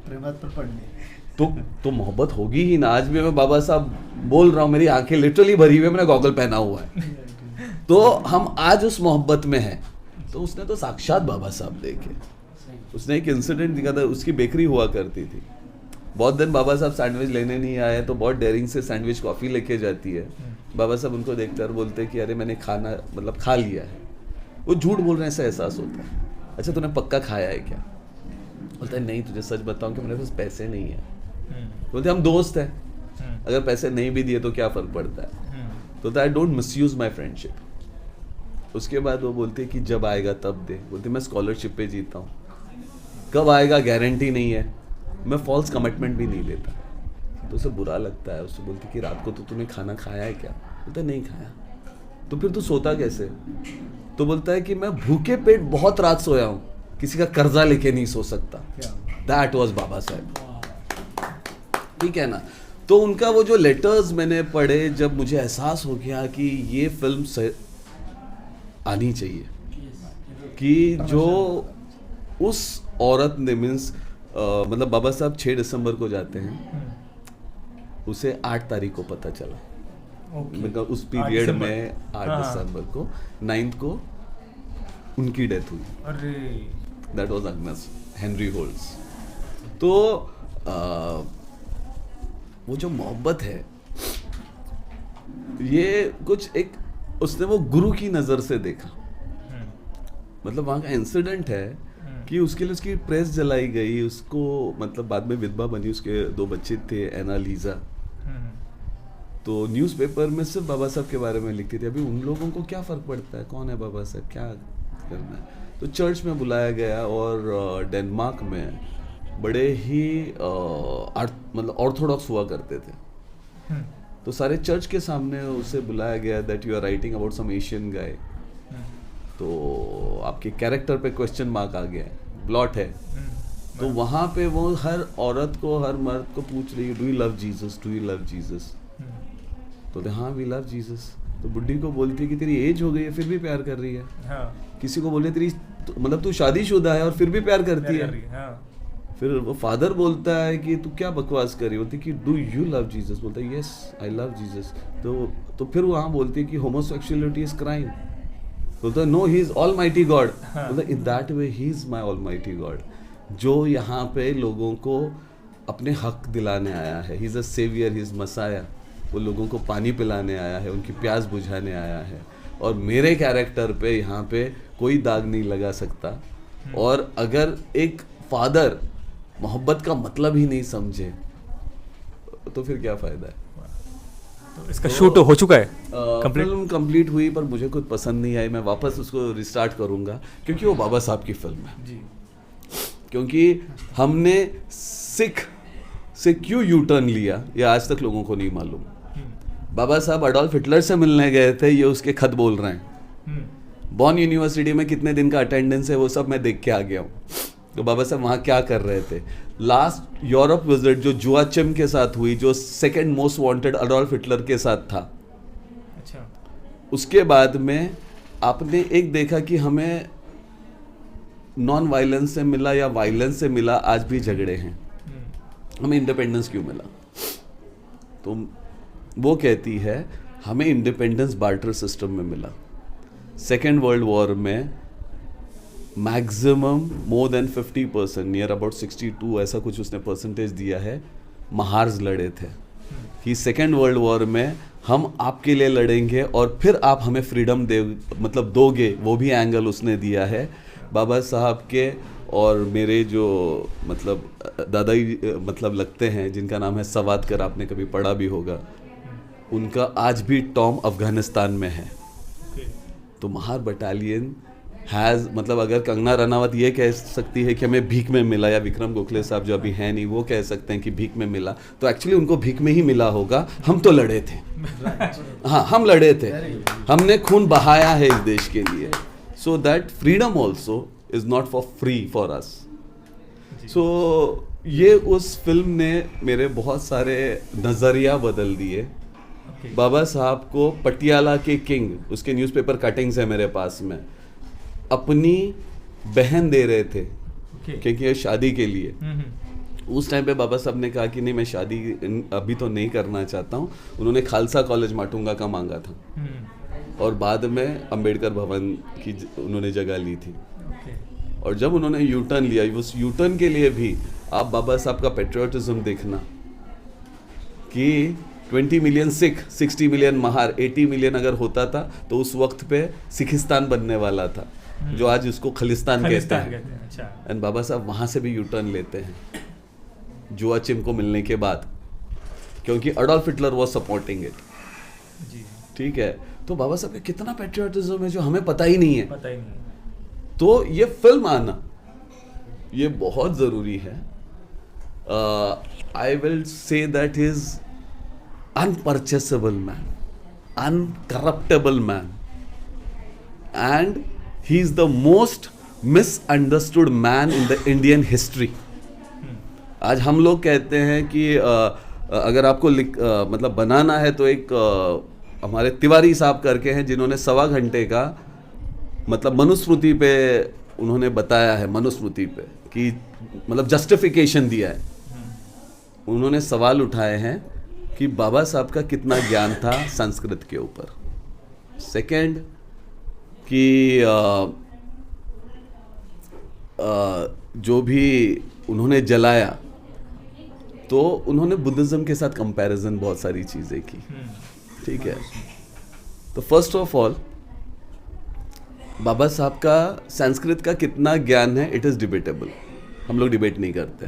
प्रेमात पण पडले. तो मोहब्बत होगी ही ना. आज भी मैं बाबा साहब बोल रहा हूँ, मेरी आंखें लिटरली भरी हुई है, मैंने गॉगल पहना हुआ है. तो हम आज उस मोहब्बत में हैं. तो उसने तो साक्षात बाबा साहब देखे. उसने एक इंसिडेंट दिखा था, उसकी बेकरी हुआ करती थी. बहुत दिन बाबा साहब सैंडविच लेने नहीं आए तो बहुत डेयरिंग से सैंडविच कॉफ़ी लेके जाती है. बाबा साहब उनको देखते और बोलते कि अरे मैंने खाना मतलब खा लिया है. वो झूठ बोल रहे हैं ऐसा एहसास होता है. अच्छा तूने पक्का खाया है क्या? बोलता है नहीं, तुझे सच बताऊं कि मेरे पास पैसे नहीं है. बोलते हम दोस्त हैं, अगर पैसे नहीं भी दिए तो क्या फ़र्क पड़ता है. तो I don't misuse my friendship. उसके बाद वो बोलते कि जब आएगा तब दे. बोलते मैं स्कॉलरशिप पे जीता हूँ, कब आएगा गारंटी नहीं है. मैं फॉल्स कमिटमेंट भी नहीं देता. तो उसे बुरा लगता है. उससे बोलती कि रात को तो तूने खाना खाया है क्या? बोलता नहीं खाया. तो फिर तू सोता कैसे? तो बोलता है कि मैं भूखे पेट बहुत रात सोया हूँ, किसी का कर्जा लेके नहीं सो सकता. दैट वॉज बाबा साहब. ठीक है ना. तो उनका वो जो लेटर्स मैंने पढ़े, जब मुझे एहसास हो गया कि ये फिल्म आनी चाहिए, कि जो उस औरत ने मीन्स मतलब बाबा साहब 6 दिसंबर को जाते हैं, उसे 8 तारीख को पता चला. मतलब उस पीरियड में 8 दिसंबर को 9th को उनकी डेथ हुई. अरे that was Agnes Henry holes. तो वो जो मोहब्बत है, ये कुछ एक उसने वो गुरु की नज़र से देखा. मतलब वहाँ का इंसिडेंट है कि उसके लिए उसकी प्रेस जलाई गई. उसको मतलब बाद में विधवा बनी. उसके 2 बच्चे थे, एना लीजा. तो न्यूज़पेपर में सिर्फ बाबा साहब के बारे में लिखती थी. अभी उन लोगों को क्या फ़र्क पड़ता है कौन है बाबा साहब, क्या करना है. तो चर्च में बुलाया गया और डेनमार्क में बड़े ही मतलब ऑर्थोडॉक्स हुआ करते थे. तो सारे चर्च के सामने उसे बुलाया गया that you are writing about some Asian guy. तो आपके कैरेक्टर पे क्वेश्चन मार्क आ गया है, ब्लॉट है. तो वहाँ पे वो हर औरत को, हर मर्द को पूछ रही है, do you love Jesus, do you love Jesus. तो हाँ वी लव जीसस। तो बुढ़ी को बोलती है कि तेरी एज हो गई है फिर भी प्यार कर रही है। हाँ, किसी को बोले तेरी मतलब तू शादीशुदा है और फिर भी प्यार करती प्यार है। कर रही है, हाँ, फिर वो फादर बोलता है कि तू क्या बकवास कर रही होती कि डू यू लव जीसस? बोलता है यस आई लव जीसस। तो फिर वहाँ बोलती है कि होमोसेक्सुअलिटी इज क्राइम। बोलता है no he is all mighty God. बोलता in that way he is my all mighty God, जो यहाँ पे लोगों को अपने हक दिलाने आया है। He is a saviour, he is messiah. वो लोगों को पानी पिलाने आया है, उनकी प्यास बुझाने आया है। और मेरे कैरेक्टर पे यहाँ पे कोई दाग नहीं लगा सकता। और अगर एक फादर मोहब्बत का मतलब ही नहीं समझे तो फिर क्या फायदा है। तो इसका शूट हो चुका है कंप्लीट? फिल्म कंप्लीट हुई पर मुझे कुछ पसंद नहीं आई। मैं वापस उसको रिस्टार्ट करूंगा क्योंकि वो बाबा साहब की फिल्म है। जी, क्योंकि हमने सिख से क्यों यू टर्न लिया ये आज तक लोगों को नहीं मालूम। बाबा साहब अडोल्फ हिटलर से मिलने गए थे, ये उसके खत बोल रहे हैं। बॉन यूनिवर्सिटी में कितने दिन का अटेंडेंस है वो सब मैं देख के आ गया हूँ। तो बाबा साहब वहाँ क्या कर रहे थे। लास्ट यूरोप विजिट जो जुआचिम के साथ हुई, जो second most wanted Adolf Hitler के साथ था, अच्छा, उसके बाद में आपने एक देखा कि हमें नॉन वायलेंस से मिला या वायलेंस से मिला, आज भी झगड़े हैं। हमें इंडिपेंडेंस क्यों मिला? तो वो कहती है हमें इंडिपेंडेंस बार्टर सिस्टम में मिला। सेकेंड वर्ल्ड वॉर में maximum more than 50%, near about 62 ऐसा कुछ उसने परसेंटेज दिया है, महार्स लड़े थे कि सेकेंड वर्ल्ड वॉर में हम आपके लिए लड़ेंगे और फिर आप हमें फ्रीडम दे मतलब दोगे। वो भी एंगल उसने दिया है। बाबा साहब के और मेरे जो मतलब दादाई मतलब लगते हैं, जिनका नाम है सवादकर, आपने कभी पढ़ा भी होगा, उनका आज भी टॉम अफगानिस्तान में है। तो महार बटालियन हैज़ मतलब अगर कंगना रनावत ये कह सकती है कि हमें भीख में मिला, या विक्रम गोखले साहब जो अभी हैं नहीं वो कह सकते हैं कि भीख में मिला, तो एक्चुअली उनको भीख में ही मिला होगा। हम तो लड़े थे। हाँ, हम लड़े थे, हमने खून बहाया है इस देश के लिए। So that freedom also is not for free for us. So ये उस फिल्म ने मेरे बहुत सारे नज़रिया बदल दिए। बाबा साहब को पटियाला के किंग, उसके न्यूज़पेपर कटिंग्स है मेरे पास में, अपनी बहन दे रहे थे क्योंकि ये शादी के लिए। उस टाइम पे बाबा साहब ने कहा कि नहीं मैं शादी अभी तो नहीं करना चाहता हूँ। उन्होंने खालसा कॉलेज माटुंगा का मांगा था और बाद में अंबेडकर भवन की उन्होंने जगह ली थी। और जब उन्होंने यू टर्न लिया, उस यू टर्न के लिए भी आप बाबा साहब का पेट्रियोटिज्म देखना कि 20 million Sikh, 60 million Mahar, 80 million अगर होता था तो उस वक्त पे सिखिस्तान बनने वाला था, जो आज उसको खलिस्तान कहते हैं। एंड बाबा साहब वहाँ से भी यू टर्न लेते हैं जुआचिम को मिलने के बाद, क्योंकि Adolf Hitler was supporting it. ठीक है, तो बाबा साहब का कितना पेट्रियोटिज्म है जो हमें पता ही नहीं है। तो ये फिल्म आना ये बहुत ज़रूरी है। I will say that is unpurchasable man, uncorruptible man, and he is the most misunderstood man in the Indian history. आज हम लोग कहते हैं कि अगर आपको मतलब बनाना है तो एक हमारे तिवारी साहब करके हैं जिन्होंने 1.25 घंटे का मतलब मनुस्मृति पे उन्होंने बताया है, मनुस्मृति पे कि मतलब जस्टिफिकेशन दिया है। उन्होंने सवाल उठाए हैं कि बाबा साहब का कितना ज्ञान था संस्कृत के ऊपर। सेकंड कि जो भी उन्होंने जलाया तो उन्होंने बुद्धिज़्म के साथ कंपैरिजन बहुत सारी चीज़ें की। ठीक है, तो फर्स्ट ऑफ ऑल बाबा साहब का संस्कृत का कितना ज्ञान है इट इज़ डिबेटेबल, हम लोग डिबेट नहीं करते,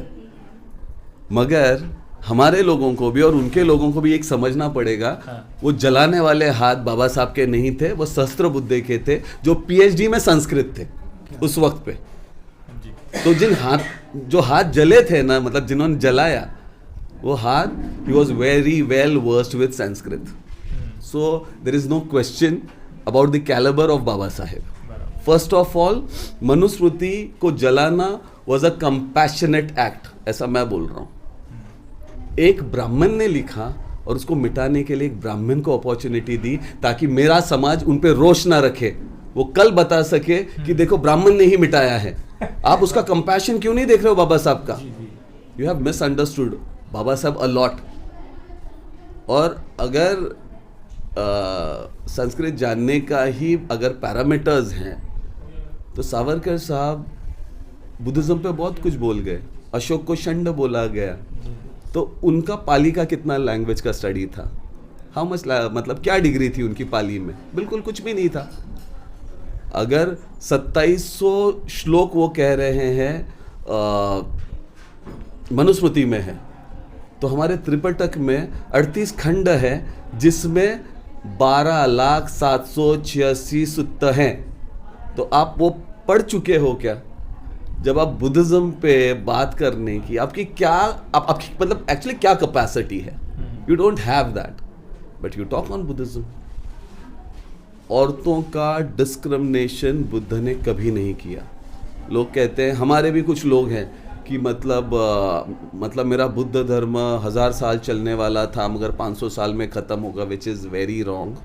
मगर हमारे लोगों को भी और उनके लोगों को भी एक समझना पड़ेगा। वो जलाने वाले हाथ बाबा साहब के नहीं थे, वो सहस्त्र बुद्धे के थे जो पीएचडी में संस्कृत थे उस वक्त पे। तो जो हाथ जले थे ना, मतलब जिन्होंने जलाया वो हाथ, he was very well versed with Sanskrit. So there is no question about the calibre of Babasaheb. First of all Manusmriti को जलाना वॉज अ कंपैशनेट एक्ट, ऐसा मैं बोल रहा हूँ। एक ब्राह्मण ने लिखा और उसको मिटाने के लिए एक ब्राह्मण को अपॉर्चुनिटी दी ताकि मेरा समाज उन पे रोष ना रखे, वो कल बता सके कि देखो ब्राह्मण ने ही मिटाया है। आप उसका कंपैशन क्यों नहीं देख रहे हो बाबा साहब का? यू हैव मिसअंडरस्टूड बाबा साहब अ लॉट। और अगर संस्कृत जानने का ही अगर पैरामीटर्स हैं तो सावरकर साहब बुद्धिज्म पे बहुत कुछ बोल गए, अशोक को षंड बोला गया, तो उनका पाली का कितना लैंग्वेज का स्टडी था? हाउ मच, मतलब क्या डिग्री थी उनकी पाली में? बिल्कुल कुछ भी नहीं था। अगर 2700 श्लोक वो कह रहे हैं मनुस्मृति में है, तो हमारे त्रिपिटक में 38 खंड है जिसमें 12,786 सूक्त हैं। तो आप वो पढ़ चुके हो क्या? जब आप बुद्धिज्म पे बात करने की आपकी क्या आपकी मतलब एक्चुअली क्या कैपेसिटी है? You don't have that, but you talk on Buddhism. औरतों का डिस्क्रिमिनेशन बुद्ध ने कभी नहीं किया। लोग कहते हैं, हमारे भी कुछ लोग हैं कि मतलब मेरा बुद्ध धर्म 1000 साल चलने वाला था मगर 500 साल में ख़त्म होगा, विच इज़ वेरी रॉन्ग।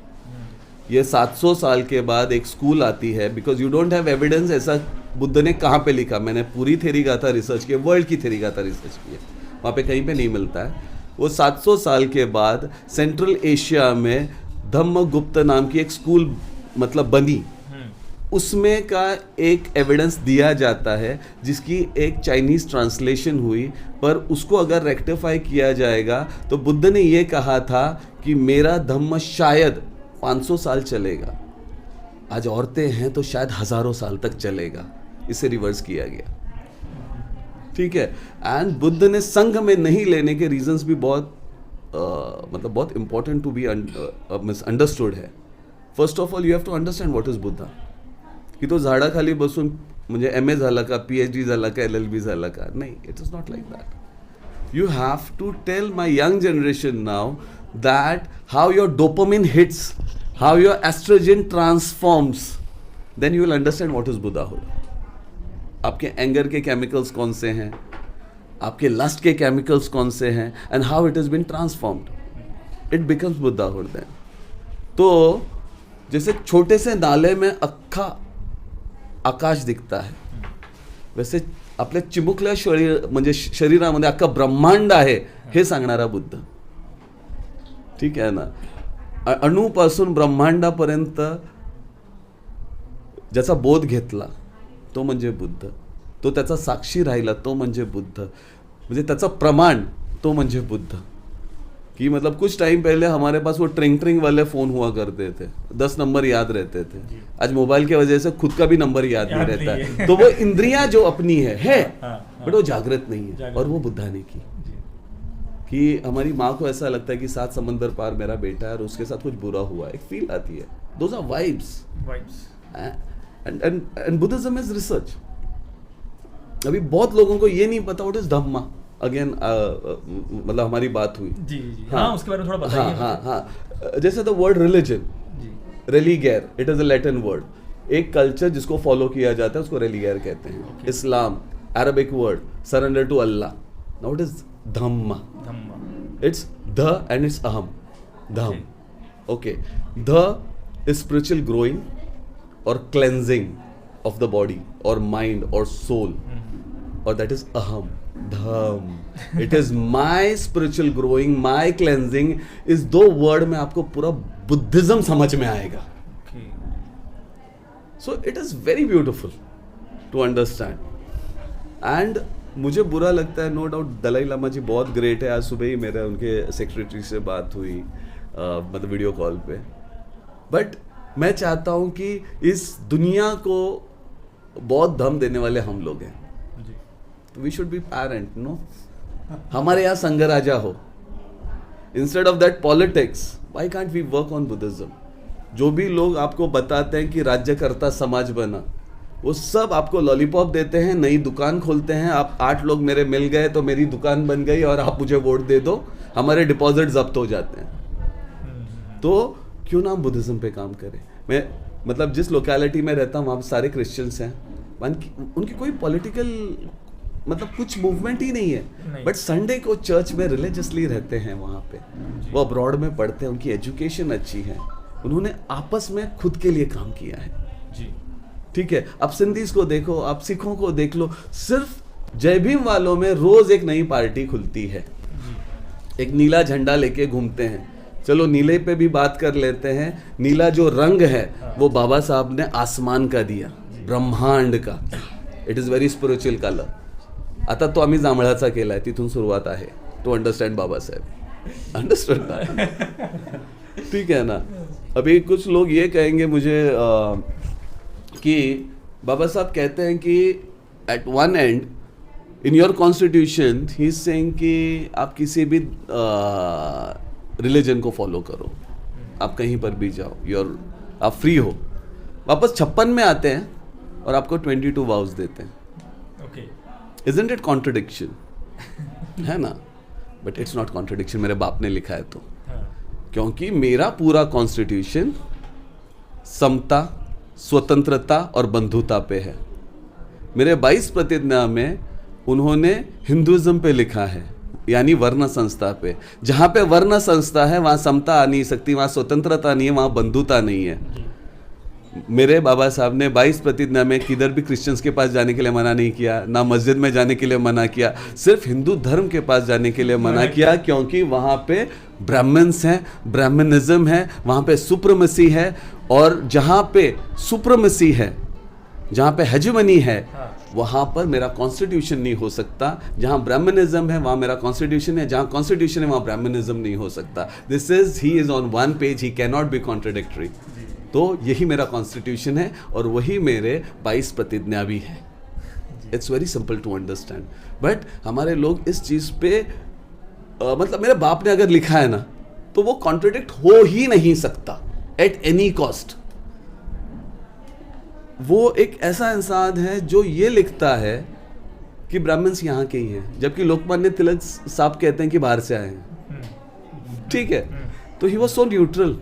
ये 700 साल के बाद एक स्कूल आती है, because you don't have evidence ऐसा बुद्ध ने कहाँ पे लिखा। मैंने पूरी थेरी गाथा रिसर्च की, वर्ल्ड की थेरी गाथा रिसर्च की है, वहाँ पे कहीं पे नहीं मिलता है। वो 700 साल के बाद सेंट्रल एशिया में धम्मगुप्त नाम की एक स्कूल मतलब बनी, उसमें का एक एविडेंस दिया जाता है जिसकी एक चाइनीज़ ट्रांसलेशन हुई, पर उसको अगर रेक्टिफाई किया जाएगा तो बुद्ध ने ये कहा था कि मेरा धम्म शायद 500 साल चलेगा, आज औरतें हैं तो शायद हज़ारों साल तक चलेगा। इसे रिवर्स किया गया, ठीक है। एंड बुद्ध ने संघ में नहीं लेने के रीजंस भी बहुत मतलब बहुत इंपॉर्टेंट टू बी अंडरस्टूड है। First of all you have to understand what is Buddha. की तो झाडाखाली बसून म्हणजे MA झाला का, PhD झाला का, LLB झाला का, नाही, it is not like that. You have to tell my young generation now that how your dopamine hits, how your estrogen transforms, then you will understand what is Buddhahood. आपके anger के chemicals कौन से हैं, आपके lust के chemicals कौन से हैं, and how it has been transformed, it becomes Buddhahood then. तो जैसे छोटे से नाले में अख्खा आकाश दिखता है, वैसे आपल्या चिमुकल्या म्हणजे शरीरामध्ये अख्खा ब्रह्मांड आहे हे सांगणारा बुद्ध, ठीक आहे ना। अणूपासून ब्रह्मांडापर्यंत ज्याचा बोध घेतला तो म्हणजे बुद्ध, तो त्याचा साक्षी राहिला तो म्हणजे बुद्ध, म्हणजे त्याचा प्रमाण तो म्हणजे बुद्ध। कि मतलब कुछ टाइम पहले हमारे पास वो ट्रिंग वाले फ़ोन हुआ करते थे, 10 नंबर याद रहते थे। आज मोबाइल की वजह से खुद का भी नंबर याद नहीं रहता है। तो वो इंद्रियां जो अपनी है बट वो जागृत नहीं है, और वो बुद्धा ने की। कि हमारी माँ को ऐसा लगता है कि 7 समंदर पार मेरा बेटा है और उसके साथ कुछ बुरा हुआ, एक फील आती है। Those are vibes and Buddhism is research. अभी बहुत लोगों को ये नहीं पता व्हाट इज धम्मा। अगेन मतलब हमारी बात हुई जी जी हाँ, उसके बारे में थोड़ा बताइए। हाँ, जैसे the word religion, religare, it is a Latin word. एक कल्चर जिसको फॉलो किया जाता है उसको रेलीगैर कहते हैं। Islam, Arabic word, surrender to Allah. Now it is dhamma. It's the and it's aham. Dham. Okay. The is spiritual growing or cleansing of the body or mind or soul. Or that is aham. Dham. It is my spiritual growing, my cleansing is दो word में आपको पूरा Buddhism समझ में आएगा. So it is very beautiful to understand. And मुझे बुरा लगता है, नो डाउट दलाई लामा जी बहुत ग्रेट है। आज सुबह ही मेरे उनके सेक्रेटरी से बात हुई मतलब वीडियो कॉल पे, बट मैं चाहता हूँ कि इस दुनिया को बहुत दम देने वाले हम लोग हैं, तो we should be parent, no. हमारे यहाँ संघ राजा हो, instead of that politics, why can't we work on Buddhism. जो भी लोग आपको बताते हैं कि राज्यकर्ता समाज बना, वो सब आपको लॉलीपॉप देते हैं, नई दुकान खोलते हैं। आप 8 लोग मेरे मिल गए तो मेरी दुकान बन गई और आप मुझे वोट दे दो, हमारे डिपॉजिट जब्त हो जाते हैं। तो क्यों ना हम बुद्धिज्म पे काम करें। मैं मतलब जिस लोकेलिटी में रहता हूँ वहाँ सारे क्रिश्चियंस हैं, उनकी कोई पॉलिटिकल मतलब कुछ मूवमेंट ही नहीं है, नहीं। बट संडे को चर्च में रिलीजियसली रहते हैं वहाँ पे, वो अब्रॉड में पढ़ते हैं, उनकी एजुकेशन अच्छी है, उन्होंने आपस में खुद के लिए काम किया है जी। ठीक है। आप सिंधीज को देखो, आप सिखों को देख लो, सिर्फ जय भीम वालों में रोज एक नई पार्टी खुलती है, एक नीला झंडा लेके घूमते हैं। चलो नीले पे भी बात कर लेते हैं। नीला जो रंग है वो बाबा साहब ने आसमान का दिया, ब्रह्मांड का, it is very spiritual colour. आता तो आम्ही जांभळाचा केलाय, तिथून सुरुवात आहे टू अंडरस्टँड बाबासाहेब, अंडरस्टँड ना? ठीक है ना। अभी कुछ लोग ये कहेंगे मुझे कि बाबा साहब कहते हैं कि at one and in your constitution he is saying कि आप किसी भी रिलीजन को फॉलो करो, आप कहीं पर भी जाओ, आप फ्री हो। वापस 56 में आते हैं और आपको 22 वाउस देते हैं। Okay, isn't it contradiction? है ना, बट इट्स नॉट कॉन्ट्रडिक्शन, मेरे बाप ने लिखा है तो, क्योंकि मेरा पूरा कॉन्स्टिट्यूशन समता, स्वतंत्रता और बंधुता पे है। मेरे 22 प्रतिज्ञा में उन्होंने हिंदुइज्म पे लिखा है, यानी वर्ण संस्था पे। जहाँ पे वर्ण संस्था है वहाँ समता आ नहीं सकती, वहाँ स्वतंत्रता नहीं है, वहाँ बंधुता नहीं है। मेरे बाबा साहब ने 22 प्रतिज्ञा में किधर भी क्रिश्चियंस के पास जाने के लिए मना नहीं किया, ना मस्जिद में जाने के लिए मना किया, सिर्फ हिंदू धर्म के पास जाने के लिए मना किया, क्योंकि वहाँ पे ब्राह्मण्स हैं, ब्राह्मणिज्म है, वहाँ पे सुप्रीमेसी है, और जहाँ पे सुप्रीमेसी है, जहाँ पे हेजेमनी है, वहाँ पर मेरा कॉन्स्टिट्यूशन नहीं हो सकता। जहाँ ब्राह्मणिज्म है वहाँ मेरा कॉन्स्टिट्यूशन है, जहाँ कॉन्स्टिट्यूशन है वहाँ ब्राह्मणिज्म नहीं हो सकता। This is, he is on one page, he can not be contradictory. तो यही मेरा कॉन्स्टिट्यूशन है और वही मेरे 22 प्रतिज्ञा भी है। It's very simple to understand, but हमारे लोग इस चीज़ पे मतलब मेरे बाप ने अगर लिखा है ना तो वो कॉन्ट्रडिक्ट हो ही नहीं सकता एट एनी कॉस्ट। वो एक ऐसा इंसान है जो ये लिखता है कि ब्राह्मण्स यहाँ के ही हैं, जबकि लोकमान्य तिलक साहब कहते हैं कि बाहर से आए हैं। ठीक है, तो ही वॉज सो न्यूट्रल।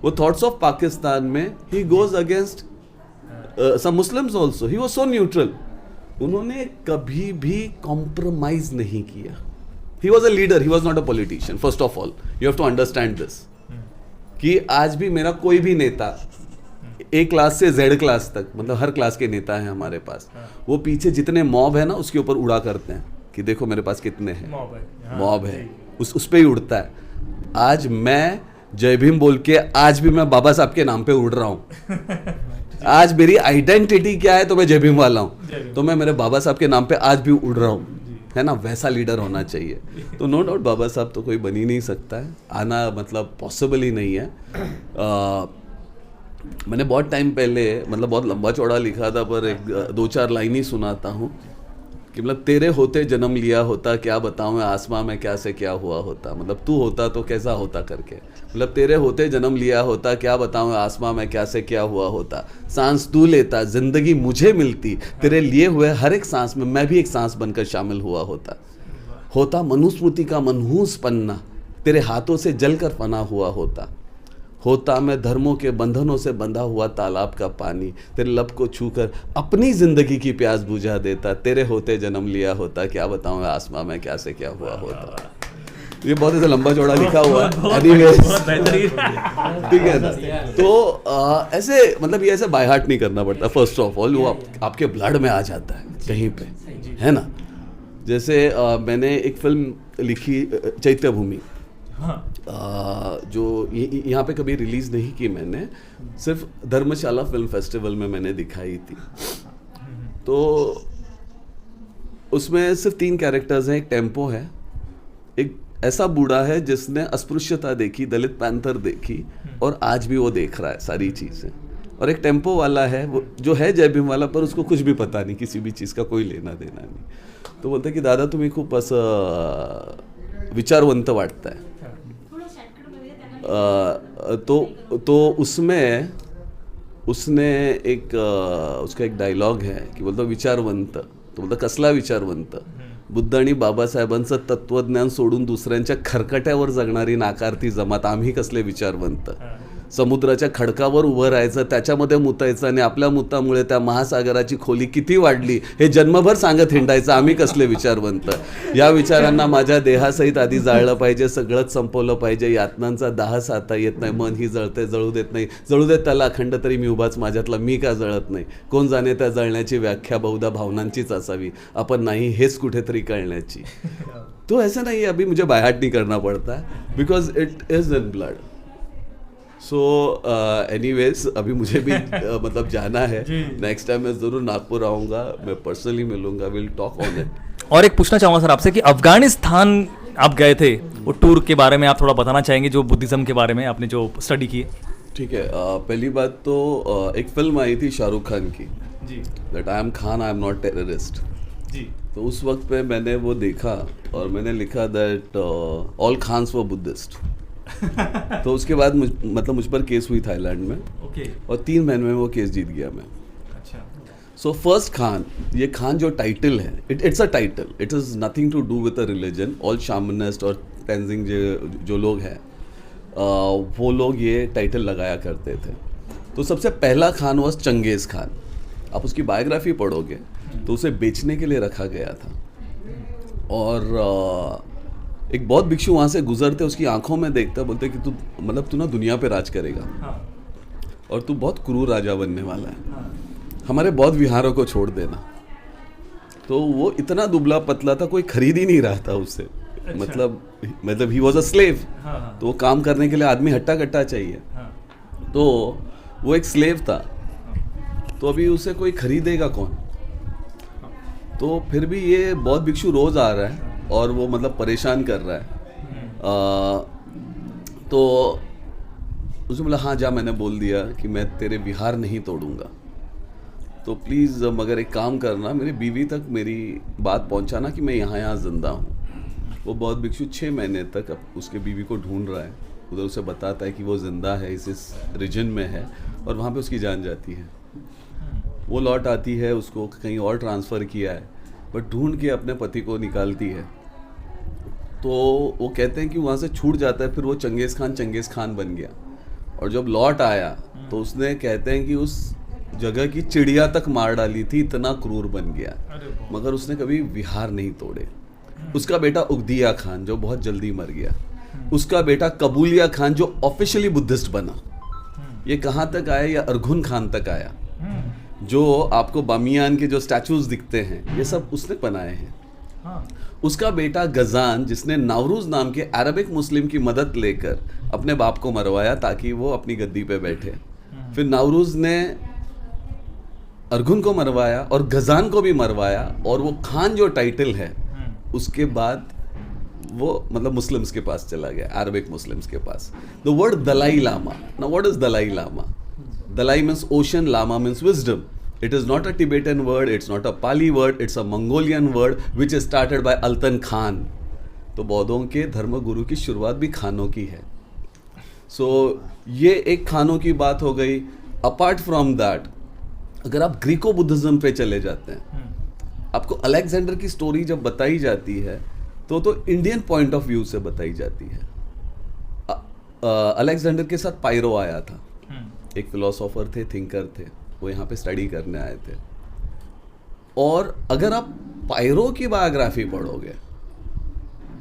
वो थॉट्स ऑफ पाकिस्तान में he goes against some Muslims also, he was so neutral. उन्होंने कभी भी कॉम्प्रोमाइज नहीं किया। He was a leader, he was not a politician. First of all you have to understand this, कि आज भी मेरा कोई भी नेता ए क्लास से जेड क्लास तक, मतलब हर क्लास के नेता हैं हमारे पास, वो पीछे जितने मॉब है ना उसके ऊपर उड़ा करते हैं कि देखो मेरे पास कितने हैं, मॉब है, उस पे ही उड़ता है। आज मैं जय भीम बोल के आज भी मैं बाबा साहब के नाम पे उड़ रहा हूँ। आज मेरी आइडेंटिटी क्या है तो मैं जय भीम वाला हूँ, तो मैं मेरे बाबा साहब के नाम पे आज भी उड़ रहा हूँ, है ना। वैसा लीडर होना चाहिए। तो नो डाउट बाबा साहब तो कोई बन ही नहीं सकता है, आना मतलब पॉसिबल ही नहीं है। मैंने बहुत टाइम पहले, मतलब बहुत लंबा चौड़ा लिखा था, पर एक 2-4 लाइन ही सुनाता हूँ कि मतलब तेरे होते जन्म लिया होता, क्या बताऊँ आसमां में क्या से क्या हुआ होता, मतलब तू होता तो कैसा होता करके, मतलब तेरे होते जन्म लिया होता, क्या बताऊँ आसमां में क्या से क्या हुआ होता, सांस तू लेता जिंदगी मुझे मिलती, तेरे लिए हुए हर एक सांस में मैं भी एक सांस बनकर शामिल हुआ होता मनुस्मृति का मनहूस पन्ना, तेरे हाथों से जलकर फना हुआ होता मैं धर्मों के बंधनों से बंधा हुआ तालाब का पानी, तेरे लब को छूकर अपनी जिंदगी की प्यास बुझा देता, तेरे होते जन्म लिया होता, क्या बताऊं आसमां में क्या से क्या हुआ होता। ये बहुत ऐसा लंबा चौड़ा लिखा हुआ है, ठीक है ना। तो ऐसे मतलब ये ऐसे बाय हार्ट नहीं करना पड़ता। फर्स्ट ऑफ ऑल वो आपके ब्लड में आ जाता है कहीं पे, है ना। जैसे मैंने एक फिल्म लिखी चैत्य भूमि, जो यहाँ पे कभी रिलीज नहीं की मैंने, सिर्फ धर्मशाला फिल्म फेस्टिवल में मैंने दिखाई थी। तो उसमें सिर्फ 3 कैरेक्टर्स हैं। एक टेम्पो है, एक ऐसा बूढ़ा है जिसने अस्पृश्यता देखी, दलित पैंथर देखी और आज भी वो देख रहा है सारी चीज़ें, और एक टेम्पो वाला है वो जो है जय भीम वाला, पर उसको कुछ भी पता नहीं, किसी भी चीज़ का कोई लेना देना नहीं। तो बोलते कि दादा तुम्ही खूप असं विचारवंत वाटत है। तो उसमें उसने एक उसका एक डायलॉग है की बोलतो विचारवंत, तो बोलतो कसला विचारवंत, बुद्ध आणि बाबासाहेबांचं तत्वज्ञान सोडून दुसऱ्यांच्या खरकट्यावर जगणारी नाकारती जमात, आम्ही कसले विचारवंत। समुद्राच्या खडकावर उभं राहायचं, त्याच्यामध्ये मुतायचं आणि आपल्या मुतामुळे त्या महासागराची खोली किती वाढली हे जन्मभर सांगत हिंडायचं. आम्ही कसले विचारवंत. या विचारांना माझ्या देहासहित आधी जाळलं पाहिजे, सगळंच संपवलं पाहिजे. यातनांचा दाह साधता येत नाही, मन ही जळते, जळू देत नाही. जळू देत त्याला अखंड, तरी मी उभाच माझ्यातला, मी का जळत नाही. कोण जाणे त्या जळण्याची व्याख्या बहुधा भावनांचीच असावी, आपण नाही हेच कुठेतरी कळण्याची. तो ऐसा नहीं है, अभी मुझे बायहार्ट नहीं करना पड़ता because it is in blood. So anyways अभी मुझे भी मतलब जाना है. नेक्स्ट टाइम मैं ज़रूर नागपुर आऊँगा, मैं पर्सनली मिलूंगा, विल टॉक ऑन इट. और एक पूछना चाहूँगा सर आपसे कि अफगानिस्तान आप गए थे, वो टूर के बारे में आप थोड़ा बताना चाहेंगे, जो बुद्धिज़्म के बारे में आपने जो स्टडी की है. ठीक है. पहली बात तो एक फिल्म आई थी शाहरुख खान की, जी that I am Khan, I am not terrorist. जी. तो उस वक्त पे मैंने वो देखा और मैंने लिखा that all Khans were Buddhist. तो उसके बाद मतलब मुझ पर केस हुई थाईलैंड में, ओके. और 3 महीने में वो केस जीत गया मैं. अच्छा. सो फर्स्ट खान, ये खान जो टाइटल है, it's a title, it is nothing to do with a religion. All shamanist और टेंजिंग जो लोग हैं वो लोग ये टाइटल लगाया करते थे. तो सबसे पहला खान वॉज चंगेज़ खान. आप उसकी बायोग्राफी पढ़ोगे तो उसे बेचने के लिए रखा गया था. और एक बहुत भिक्षु वहाँ से गुजरते, उसकी आंखों में देखता, बोलते कि तू ना दुनिया पे राज करेगा. हाँ. और तू बहुत क्रूर राजा बनने वाला है. हाँ. हमारे बौद्ध विहारों को छोड़ देना. तो वो इतना दुबला पतला था, कोई खरीद ही नहीं रहा था उससे. अच्छा. मतलब ही वॉज अ स्लेव. हाँ. तो वो काम करने के लिए आदमी हट्टा कट्टा चाहिए. हाँ. तो वो एक स्लेव था. तो अभी उसे कोई खरीदेगा कौन. तो फिर भी ये बौद्ध भिक्षु रोज़ आ रहा है और वो मतलब परेशान कर रहा है. तो उसने बोला हाँ जा, मैंने बोल दिया कि मैं तेरे विहार नहीं तोड़ूंगा, तो प्लीज़ मगर एक काम करना, मेरी बीवी तक मेरी बात पहुंचाना कि मैं यहाँ ज़िंदा हूँ. वो बौद्ध भिक्षु 6 महीने तक अब उसके बीवी को ढूंढ रहा है. उधर उसे बताता है कि वो ज़िंदा है, इस रीजन में है, और वहाँ पे उसकी जान जाती है. वो लौट आती है, उसको कहीं और ट्रांसफ़र किया है, बट ढूंढ के अपने पति को निकालती है. तो वो कहते हैं कि वहाँ से छूट जाता है. फिर वो चंगेज़ खान बन गया. और जब लौट आया तो उसने, कहते हैं कि उस जगह की चिड़िया तक मार डाली थी, इतना क्रूर बन गया. मगर उसने कभी विहार नहीं तोड़े. उसका बेटा उगदिया खान जो बहुत जल्दी मर गया, उसका बेटा कबूलिया खान जो ऑफिशियली बुद्धिस्ट बना. ये कहाँ तक आया, या अर्घुन खान तक आया, जो आपको बामियान के जो स्टैचूज दिखते हैं ये सब उसने बनाए हैं. हाँ. उसका बेटा गजान, जिसने नावरूज नाम के अरबिक मुस्लिम की मदद लेकर अपने बाप को मरवाया ताकि वो अपनी गद्दी पे बैठे. फिर नावरूज ने अर्घुन को मरवाया और गजान को भी मरवाया, और वो खान जो टाइटल है उसके बाद वो मतलब मुस्लिम्स के पास चला गया, अरबिक मुस्लिम्स के पास. The word Dalai Lama. Now what is Dalai Lama? Dalai means ocean, Lama means wisdom. It is not a Tibetan word, it's not a Pali word, it's a Mongolian word which is started by Altan Khan. तो बौद्धों के धर्म गुरु की शुरुआत भी खानों की है. सो ये एक खानों की बात हो गई. अपार्ट फ्रॉम दैट, अगर आप ग्रीको बुद्धिज्म पे चले जाते हैं, आपको अलेक्जेंडर की स्टोरी जब बताई जाती है तो इंडियन पॉइंट ऑफ व्यू से बताई जाती है. अलेक्जेंडर के साथ पायरो आया था, एक फिलोसोफर थे, थिंकर थे, वो यहाँ पे स्टडी करने आए थे. और अगर आप पायरो की बायोग्राफी पढ़ोगे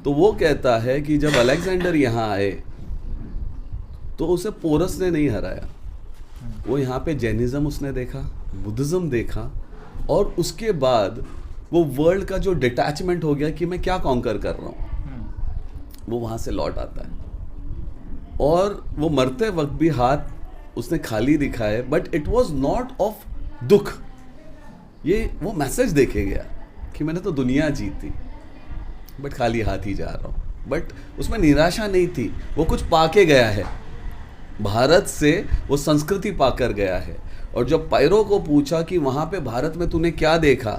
तो वो कहता है कि जब अलेक्जेंडर यहाँ आए तो उसे पोरस ने नहीं हराया. वो यहाँ पे जैनिज्म उसने देखा, बुद्धिज्म देखा, और उसके बाद वो वर्ल्ड का जो डिटैचमेंट हो गया कि मैं क्या कॉन्कर कर रहा हूँ, वो वहाँ से लौट आता है. और वो मरते वक्त भी हाथ उसने खाली दिखाए, but it was not of दुख. ये वो मैसेज देखे गया कि मैंने तो दुनिया जीती बट खाली हाथ ही जा रहा हूँ. बट उसमें निराशा नहीं थी, वो कुछ पाके गया है भारत से, वो संस्कृति पाकर गया है. और जब पायरो को पूछा कि वहाँ पे भारत में तूने क्या देखा,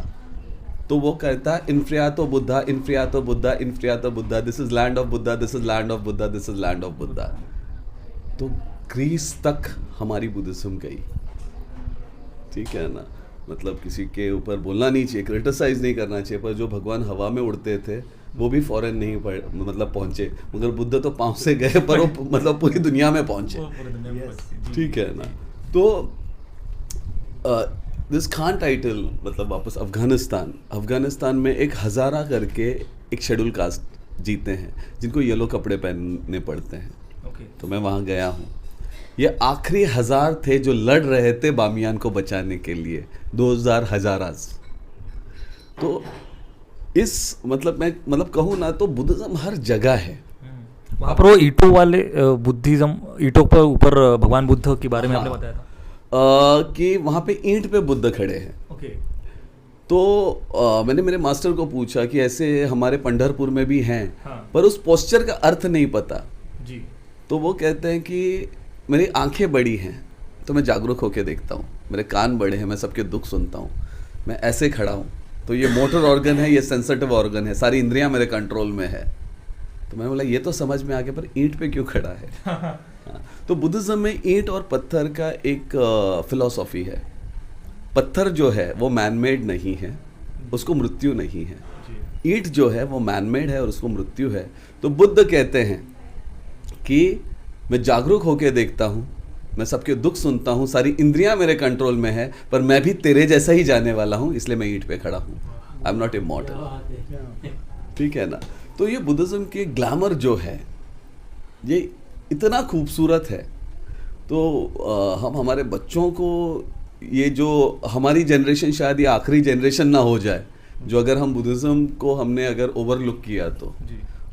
तो वो कहता इन्फ्रियातो बुद्धा, इन्फ्रियातो बुद्धा, इन्फ्रियातो Buddha, this is land of Buddha, this is land of Buddha, this is land of Buddha. तो ग्रीस तक हमारी बुद्धिज्म गई, ठीक है ना. मतलब किसी के ऊपर बोलना नहीं चाहिए, क्रिटिसाइज नहीं करना चाहिए, पर जो भगवान हवा में उड़ते थे वो भी फॉरेन नहीं मतलब पहुंचे, मगर बुद्ध तो पाँव से गए पर वो मतलब पूरी दुनिया में पहुंचे, ठीक है ना। तो दिस खान टाइटल मतलब वापस अफगानिस्तान में एक हज़ारा करके एक शेड्यूल कास्ट जीते हैं जिनको येलो कपड़े पहनने पड़ते हैं। तो मैं वहाँ गया हूँ, ये आखिरी 1000 थे जो लड़ रहे थे बामियान को बचाने के लिए, 2000 हजारास। तो इस मतलब मैं मतलब कहूँ ना तो बुद्धिज्म हर जगह है। वहाँ पर वो ईंटों वाले बुद्धिज्म, ईंटों पर ऊपर भगवान बुद्ध के बारे में आपने बताया था कि वहाँ पे ईंट पे बुद्ध खड़े हैं। तो मैंने मेरे मास्टर को पूछा कि ऐसे हमारे पंढरपुर में भी हैं, पर उस पोस्चर का अर्थ नहीं पता जी। तो वो कहते हैं कि मेरी आंखें बड़ी हैं तो मैं जागरूक होकर देखता हूँ, मेरे कान बड़े हैं मैं सबके दुख सुनता हूँ, मैं ऐसे खड़ा हूँ तो ये मोटर ऑर्गन है, ये सेंसिटिव ऑर्गन है, सारी इंद्रियां मेरे कंट्रोल में है। तो मैं बोला ये तो समझ में आ गया, पर ईंट पे क्यों खड़ा है? हाँ, तो बुद्धिज्म में ईंट और पत्थर का एक फिलॉसफी है। पत्थर जो है वो मैन मेड नहीं है, उसको मृत्यु नहीं है। ईंट जो है वो मैन मेड है और उसको मृत्यु है। तो बुद्ध कहते हैं कि मैं जागरूक होकर देखता हूँ, मैं सबके दुख सुनता हूँ, सारी इंद्रियां मेरे कंट्रोल में है, पर मैं भी तेरे जैसा ही जाने वाला हूँ, इसलिए मैं ईंट पे खड़ा हूँ। आई एम नॉट इमॉर्टल, ठीक है ना। तो ये बुद्धिज्म के ग्लैमर जो है ये इतना खूबसूरत है। तो हम हमारे बच्चों को, ये जो हमारी जनरेशन शायद ये आखिरी जनरेशन ना हो जाए जो अगर हम बुद्धिज्म को हमने अगर ओवरलुक किया तो।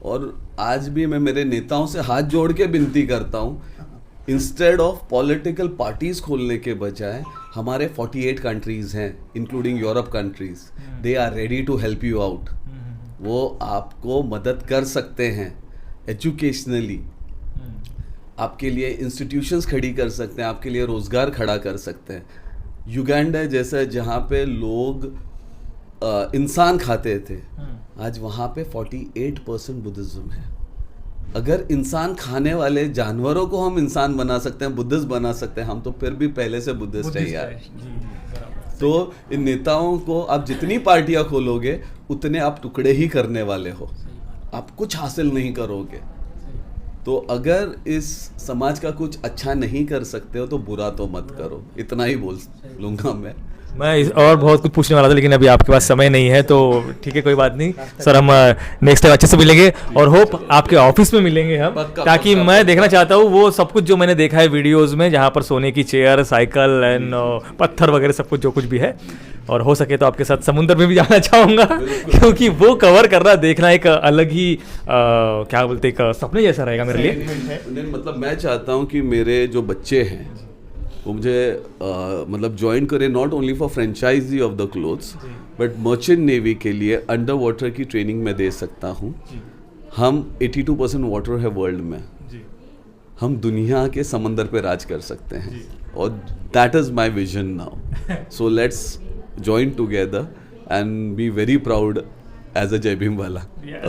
और आज भी मैं मेरे नेताओं से हाथ जोड़ के विनती करता हूँ, इंस्टेड ऑफ पॉलिटिकल पार्टीज खोलने के बजाय हमारे 48 कंट्रीज हैं including Europe countries, they are ready to help you out. वो आपको मदद कर सकते हैं एजुकेशनली, आपके लिए इंस्टीट्यूशंस खड़ी कर सकते हैं, आपके लिए रोजगार खड़ा कर सकते हैं। युगांडा जैसा जहाँ पे लोग इंसान खाते थे, आज वहाँ पे 48% बुद्धिज्म है। अगर इंसान खाने वाले जानवरों को हम इंसान बना सकते हैं, बुद्धिस्ट बना सकते हैं, हम तो फिर भी पहले से बुद्धिस्ट है यार। तो इन नेताओं को आप जितनी पार्टियां खोलोगे उतने आप टुकड़े ही करने वाले हो, आप कुछ हासिल नहीं करोगे। तो अगर इस समाज का कुछ अच्छा नहीं कर सकते हो तो बुरा तो मत करो, इतना ही बोल लूँगा मैं और बहुत कुछ पूछने वाला था लेकिन अभी आपके पास समय नहीं है, तो ठीक है कोई बात नहीं सर, हम नेक्स्ट टाइम अच्छे से मिलेंगे और होप आपके ऑफिस में मिलेंगे हम, ताकि मैं देखना चाहता हूँ वो सब कुछ जो मैंने देखा है वीडियोस में, जहाँ पर सोने की चेयर, साइकिल एंड पत्थर वगैरह सब कुछ जो कुछ भी है, और हो सके तो आपके साथ समुद्र में भी जाना चाहूँगा क्योंकि वो कवर करना देखना एक अलग ही क्या बोलते एक सपने जैसा रहेगा मेरे लिए। मतलब मैं चाहता हूँ कि मेरे जो बच्चे हैं वो मुझे मतलब ज्वाइन करें, not only for franchisee of the clothes but merchant navy के लिए अंडर वाटर की ट्रेनिंग मैं दे सकता हूँ। हम 82% वाटर है वर्ल्ड में, हम दुनिया के समंदर पे राज कर सकते हैं और that is my vision now. So let's join together and be very proud as a Jai Bhim वाला।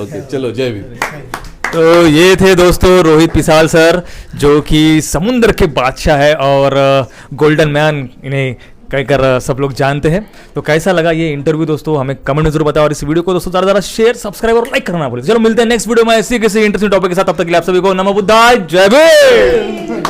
ओके चलो जय भीम। तो ये थे दोस्तों रोहित पिसाल सर, जो कि समुद्र के बादशाह है और गोल्डन मैन इन्हें कहकर सब लोग जानते हैं। तो कैसा लगा ये इंटरव्यू दोस्तों, हमें कमेंट में जरूर बताओ और इस वीडियो को दोस्तों ज़्यादा शेयर, सब्सक्राइब और लाइक करना भूलें। चलो मिलते हैं नेक्स्ट वीडियो में ऐसी किसी इंटरेस्टिंग टॉपिक के साथ, तब तक के लिए आप सभी को नमो बुद्धाय, जय भीम।